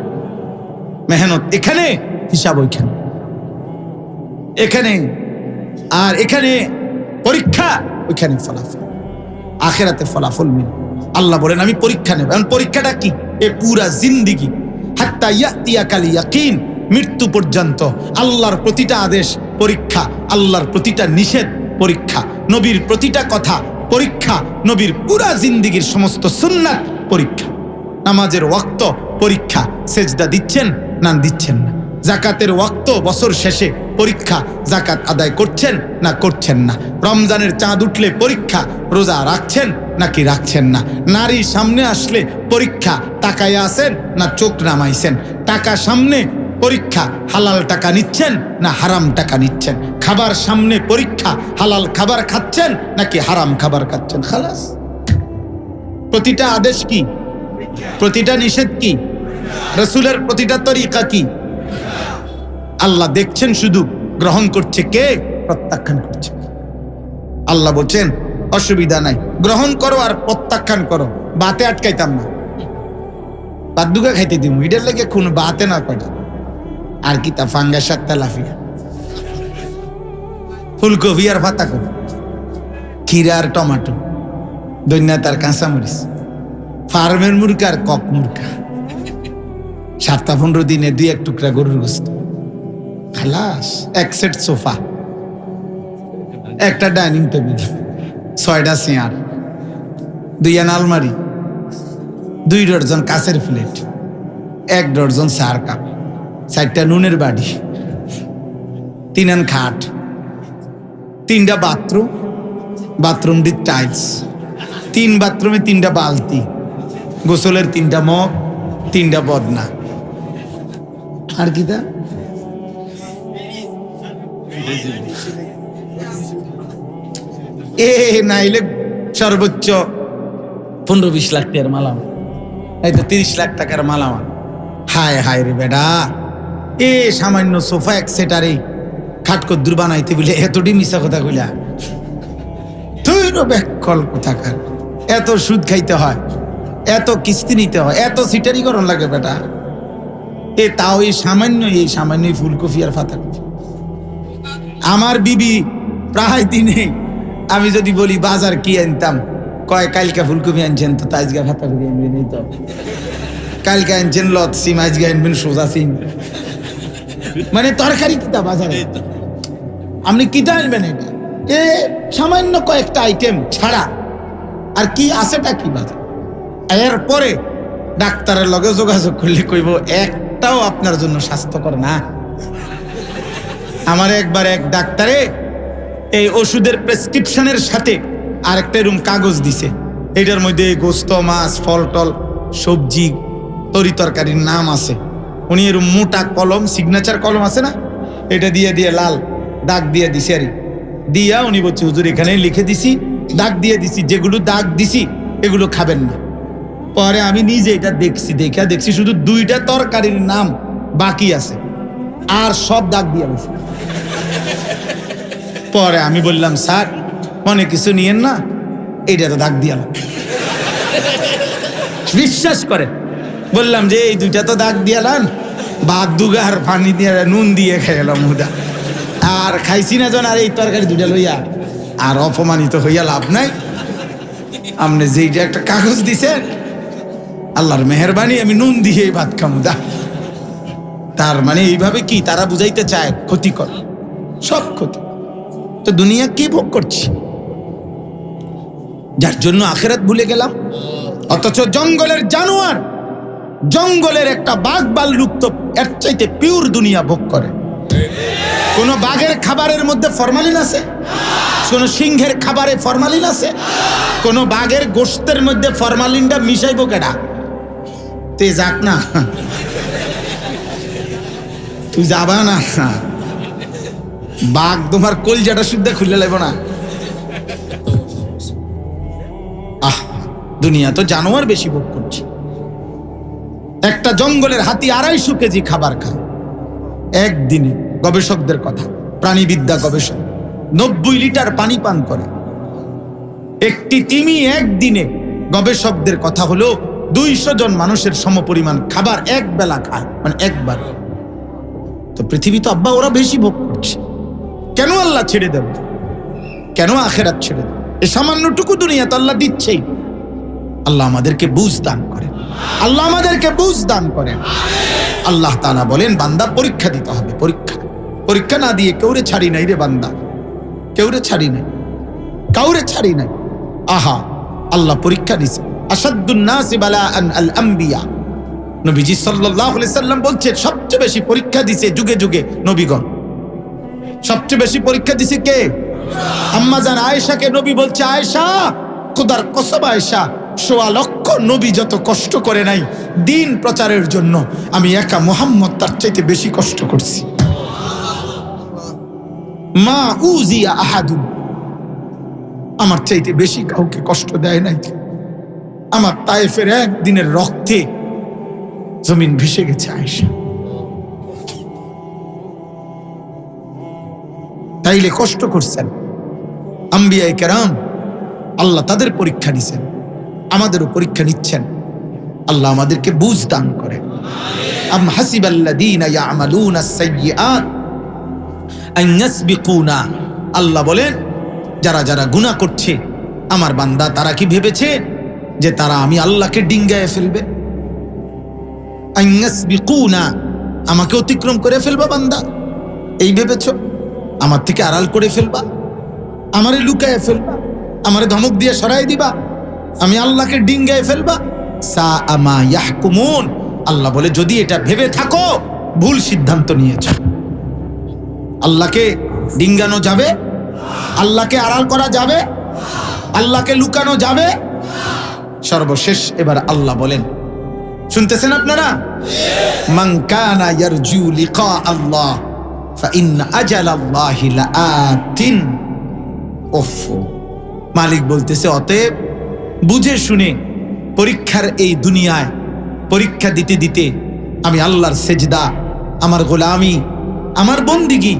মেহনত এখানে, হিসাব ওইখানে। এখানে আর এখানে পরীক্ষা, ওইখানে ফলাফল। আখিরাতে ফলাফল মিলে। আল্লাহ বলেন আমি পরীক্ষা নেব। এখন পরীক্ষাটা কি? এ পুরা জিন্দেগি হাত্তা ইয়াতিয়াকাল ইয়াকিন, মৃত্যু পর্যন্ত আল্লাহর প্রতিটা আদেশ পরীক্ষা, আল্লাহর প্রতিটা নিষেধ পরীক্ষা, নবীর প্রতিটা কথা পরীক্ষা, নবীর পুরা জিন্দেগির সমস্ত সুন্নাত পরীক্ষা। নামাজের ওয়াক্ত পরীক্ষা, সেজদা দিচ্ছেন না দিচ্ছেন না। জাকাতের ওয়াক্ত বছর শেষে পরীক্ষা, জাকাত আদায় করছেন না করছেন না। রমজানের চাঁদ উঠলে পরীক্ষা, রোজা রাখছেন নাকি রাখছেন না। নারী সামনে আসলে পরীক্ষা, তাকায় আছেন না চোখ নামাইছেন। টাকা সামনে পরীক্ষা, হালাল টাকা নিচ্ছেন না হারাম টাকা নিচ্ছেন। খাবার সামনে পরীক্ষা, হালাল খাবার খাচ্ছেন নাকি হারাম খাবার খাচ্ছেন। খালাস। প্রতিটা আদেশ কি? প্রতিটা নিষেধ কি? রাসূলের প্রতিটা তরিকা কি? আল্লাহ দেখছেন, শুধু গ্রহণ করছে কে, প্রত্যাখ্যান করছে। আল্লাহ বলছেন অসুবিধা নাই, গ্রহণ করো আর প্রত্যাখ্যান করো। বাতে আটকাইতাম না, বাদুগা খাইতে দিব। এটার লেগে কোন বাতে না কটা আর কি তা ফাঙ্গাস সাতটা লাফিয়া, ফুলকপি আর পাতাকপি, খিরা আর টমাটো, দৈন্যাত আর কাঁচামরিচ, ফার্মের মুরগা আর কক মুরগা, 7-15 দিনে 2-1 টুকরা গরুর গোস্ত। খালাস। 1 সেট সোফা, একটা ডাইনিং টেবিল, 6টা চেয়ার, 2 আলমারি, 2 ডজন কাঁচের প্লেট, 1 ডজন চার কাপ, 4টা নুনের বাড়ি, 3 খাট, 3টা বাথরুম, বাথরুম দি টাইলস, 3 বাথরুমে 3টা বালতি, গোসলের 3টা মগ, 3টা বদনা। আর কি তা নাইলে সর্বোচ্চ 15-20 লাখ টাকার মালামাল, এই তো 30 লাখ টাকার মালামাল। হায় হায় রে বেডা, সামান্য সোফা 1 সেটারে খাটকদ্দুর বানাইতে বলে এতটি মিশা কথা কইলা। তুই ব্যাকল কোথাকার। এত সুদ খাইতে হয়, এত কিস্তি নিতে হয়, এত সিটারি করন লাগে বেটা। তাও এই সামান্য ফুলকপি আর পাতাকপি। আমার বিবি প্রায় দিনে আমি যদি বলি বাজার কি আনতাম, কয় কালকে ফুলকপি আনছেন তো আজকে পাতাকপি আনবেন। এই তো কালকে আনছেন লত সিম, আজকে আনবেন সোজা সিম। মানে তরকারি কিতা বাজারে আপনি কিতা আনবেন? এটা সামান্য কয়েকটা আইটেম ছাড়া আর কি আছেটা কি বাজার। এরপরে ডাক্তারের লগে যোগাযোগ করলে কইব একটাও আপনার জন্য স্বাস্থ্যকর না। আমার একবার এক ডাক্তারে এই ওষুধের প্রেসক্রিপশনের সাথে আরেকটা এরকম কাগজ দিছে, এটার মধ্যে গোস্ত, মাছ, ফল টল, সবজি, তরি তরকারির নাম আছে। উনি এরকম মোটা কলম, সিগনেচার কলম আছে না, এটা দিয়ে লাল দাগ দিয়ে দিছে। আর দিয়া উনি বলছে হুজুর এখানে লিখে দিছি, দাগ দিয়ে দিছি, যেগুলো দাগ দিছি এগুলো খাবেন না। পরে আমি নিজে এটা দেখছি শুধু 2টা তরকারির নাম বাকি আছে, আর সব দাগ দিয়ে গেছে। পরে আমি বললাম স্যার মনে কিছু নিয়েন না, এইটা তো দাগ দিয়ালাম। বিশ্বাস করে বললাম যে এই 2টা তো দাগ দিয়ালাম, ভাত দুগার পানি দিয়ে নুন দিয়ে খাইলাম মুদা, আর খাইছি না জন। আর এই তরকারি 2টা লইয়া আর অপমানিত হইয়া লাভ নাই। আপনি যেইটা একটা কাগজ দিছেন, আল্লাহর মেহেরবানি, আমি নুন দিয়ে ভাত খামু দা। তার মানে এইভাবে কি তারা বুঝাইতে চায় ক্ষতিকর, সব ক্ষতি। তো দুনিয়া কি ভোগ করছি, যার জন্য আখেরাত ভুলে গেলাম। অথচ জঙ্গলের জানোয়ার, জঙ্গলের একটা বাঘ ভাল্লুক তো এর চাইতে পিওর দুনিয়া ভোগ করে। কোন বাঘের খাবারের মধ্যে ফরমালিন আছে? কোন সিংহের খাবারে ফরমালিন আছে? কোন বাঘের গোশতের মধ্যে ফরমালিনটা মিশাইব কেডা? তে যাক না, তুই যাবা না, বাঘ তোমার কলজাটা শুদ্ধ খুলে লাগবে না। দুনিয়া তো জানোয়ার বেশি ভোগ করছে। একটা জঙ্গলের হাতি 250 কেজি খাবার খায় একদিনে, গবেষকদের কথা, প্রাণীবিদ্যা গবেষক 90 লিটার পানি পান করে। একটি তিমি একদিনে, গবেষকদের কথা হলো 200 জন মানুষের সমপরিমাণ খাবার এক বেলা খায়, মানে একবার। তো পৃথিবী তো আব্বা ওরা বেশি ভোগ করছে, কেন আল্লাহ ছেড়ে দেবে? কেন আখেরাত ছেড়ে দেবে? এই সামান্যটুকু দুনিয়া তো আল্লাহ দিচ্ছেই। আল্লাহ আমাদেরকে বুঝ দান করেন, আল্লাহ আমাদেরকে বুঝ দান করেন। আল্লাহ তাআলা বলেন, বান্দা পরীক্ষা দিতে হবে। পরীক্ষা না দিয়ে কেউরে ছাড়ি নাই রে বান্দা, কেউরে ছাড়ি নাই, কাউরে ছাড়ি নাই। আহা, আল্লাহ পরীক্ষা দিছে। আসাদ্দুন নাসি বালাআন আল আম্বিয়া, নবীজি সাল্লাল্লাহু আলাইহি সাল্লাম বলছেন, সবচেয়ে বেশি পরীক্ষা দিছে যুগে যুগে নবীগণ। সবচেয়ে বেশি পরীক্ষা দিছে কে? আম্মা জান আয়েশাকে নবী বলছে, আয়েশা, খোদার কসম আয়েশা, 1.25 লক্ষ নবী যত কষ্ট করে নাই দিন প্রচারের জন্য, আমি একা মুহাম্মদ তার চাইতে বেশি কষ্ট করছি। মা উজিয়া আহাদুন, আমার চাইতে বেশি কাউকে কষ্ট দেয় নাই। আমার তায়েফের একদিনের রক্তে জমিন ভেসে গেছে আয়েশা। তাইলে কষ্ট করছেন আম্বিয়ায়ে কেরাম, আল্লাহ তাদের পরীক্ষা নিছেন, আমাদেরও পরীক্ষা নিচ্ছেন। আল্লাহ আমাদেরকে বুঝ দান করেন। আম হাসিবাল্লাযীনা ইয়ামালুনাস সাইয়্যাত আন ইয়াসবিকুনা, আল্লাহ বলেন, যারা যারা গুনাহ করছে আমার বান্দা, তারা কি ভেবেছে যে তারা আমি আল্লাহকে ডিঙ্গায়ে ফেলবে? আন ইয়াসবিকুনা, আমাকে অতিক্রম করে ফেলবা বান্দা, এই ভেবেছো? আমার থেকে আড়াল করে ফেলবা, আমারে লুকায়ে ফেলবা, আমারে ধমক দিয়ে সরাই দিবা, আমি আল্লাহকে ডিঙ্গায় ফেলবা? সাআ মা ইয়াহকুমুন, আল্লাহ বলে, যদি এটা ভেবে থাকো ভুল সিদ্ধান্ত নিয়েছ। আল্লাহকে ডিঙ্গানো যাবে? আল্লাহকে আড়াল করা যাবে? আল্লাহকে লুকানো যাবে? সর্বশেষ এবার আল্লাহ বলেন, শুনতেছেন আপনারা? মান কানা ইয়ারজু লিকা আল্লাহ ফাইন্না আজালাল্লাহি লাআতিন। ওফ, মালিক বলতেছে, অতএব বুঝে শুনে পরীক্ষার এই দুনিয়ায় পরীক্ষা দিতে দিতে আমি আল্লাহর সেজদা, আমার গোলামি, আমার বন্দিগি,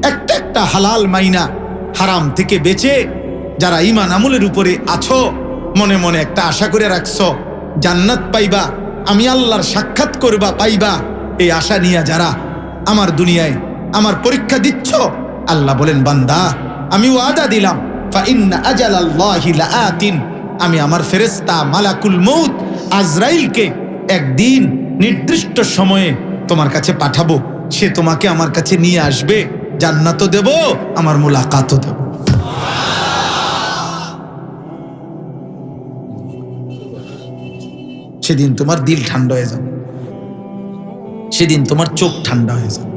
একটা একটা হালাল মাইনা হারাম থেকে বেঁচে যারা ঈমান আমলের উপরে আছো, মনে মনে একটা আশা করে রাখছো জান্নাত পাইবা, আমি আল্লাহর সাক্ষাৎ করবা, পাইবা, এই আশা নিয়ে যারা আমার দুনিয়ায় আমার পরীক্ষা দিচ্ছ, আল্লাহ বলেন, বান্দা, আমি ওয়াদা দিলাম, ফাইন্না আজালাল্লাহি লাআতিন, আমি আমার ফেরেশতা মালাকুল মউত আজরাইলকে একদিন নির্দিষ্ট সময়ে তোমার কাছে পাঠাবো, সে তোমাকে আমার কাছে নিয়ে আসবে, জান্নাতও দেব, আমার মুলাকাতও দেব। সেদিন তোমার দিল ঠান্ডা হয়ে যাবে, সেদিন তোমার চোখ ঠান্ডা হয়ে যাবে।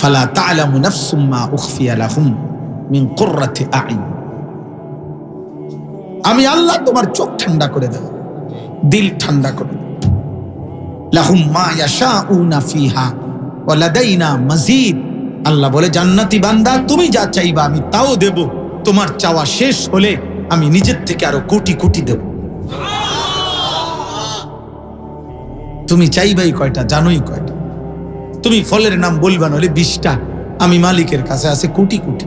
ফালা তা'লামু নাফসুম মা উখফিয়া লাহুম মিন কুররাতি আ'ইন, আমি আল্লাহ তোমার চোখ ঠান্ডা করে দেব, দিল ঠান্ডা করে দেব। লাহুম মা ইয়াশাউনা ফিহা ওয়া লাদাইনা মাজিদ, আল্লাহ বলে, জান্নাতি বান্দা, তুমি যা চাইবা আমি তাও দেব, তোমার চাওয়া শেষ হলে আমি নিজের থেকে আরো কোটি কোটি দেব। তুমি চাইবাই কয়টা, জানোই কয়টা? তুমি ফলের নাম বলবা নলে 20টা, আমি মালিকের কাছে আছে কোটি কোটি।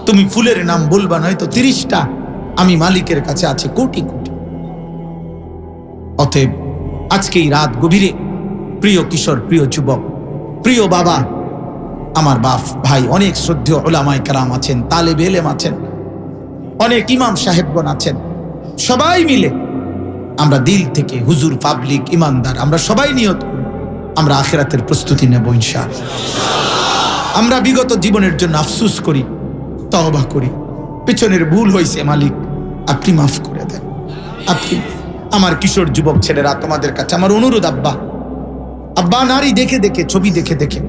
তুমি ফুলের নাম বলবা নয়তো 30টা, আমি মালিকের কাছে আছে কোটি কোটি। অতএব আজকে এই রাত গভীরে প্রিয় কিশোর, প্রিয় যুবক, প্রিয় বাবা, আমার বাপ ভাই, অনেক শ্রদ্ধেয় উলামায়ে কেরাম আছেন, তালেবে ইলম আছেন, অনেক ইমাম সাহেবগণ আছেন, সবাই মিলে আমরা দিল থেকে হুজুর, পাবলিক, ইমানদার আমরা সবাই নিয়ত করি আমরা আখিরাতের প্রস্তুতি নেব ইনশাআল্লাহ। আমরা বিগত জীবনের জন্য আফসোস করি, তওবা করি, পেছনের ভুল হয়েছে মালিক আপনি মাফ করে দেন। আপনি আমার কিশোর যুবক ছেলেরা, তোমাদের কাছে আমার অনুরোধ, আব্বা আব্বা নারী দেখে দেখে, ছবি দেখে দেখে,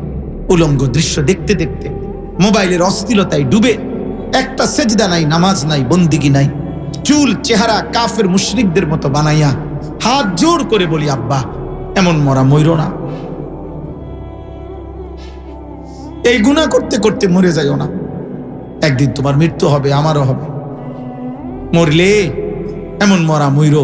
উলঙ্গ দৃশ্য দেখতে দেখতে মোবাইলের অস্থিরতায় ডুবে একটা সেজদা নাই, নামাজ নাই, বন্দিগি নাই, চুল চেহারা কাফের মুশরিকদের মতো বানাইয়া হাত জোর করে বলি আব্বা এমন মরা মইরো না, এই গুনাহ করতে করতে মরে যাইও না, একদিন তোমার মৃত্যু হবে, আমারও হবে, মরলে এমন মরা মইরো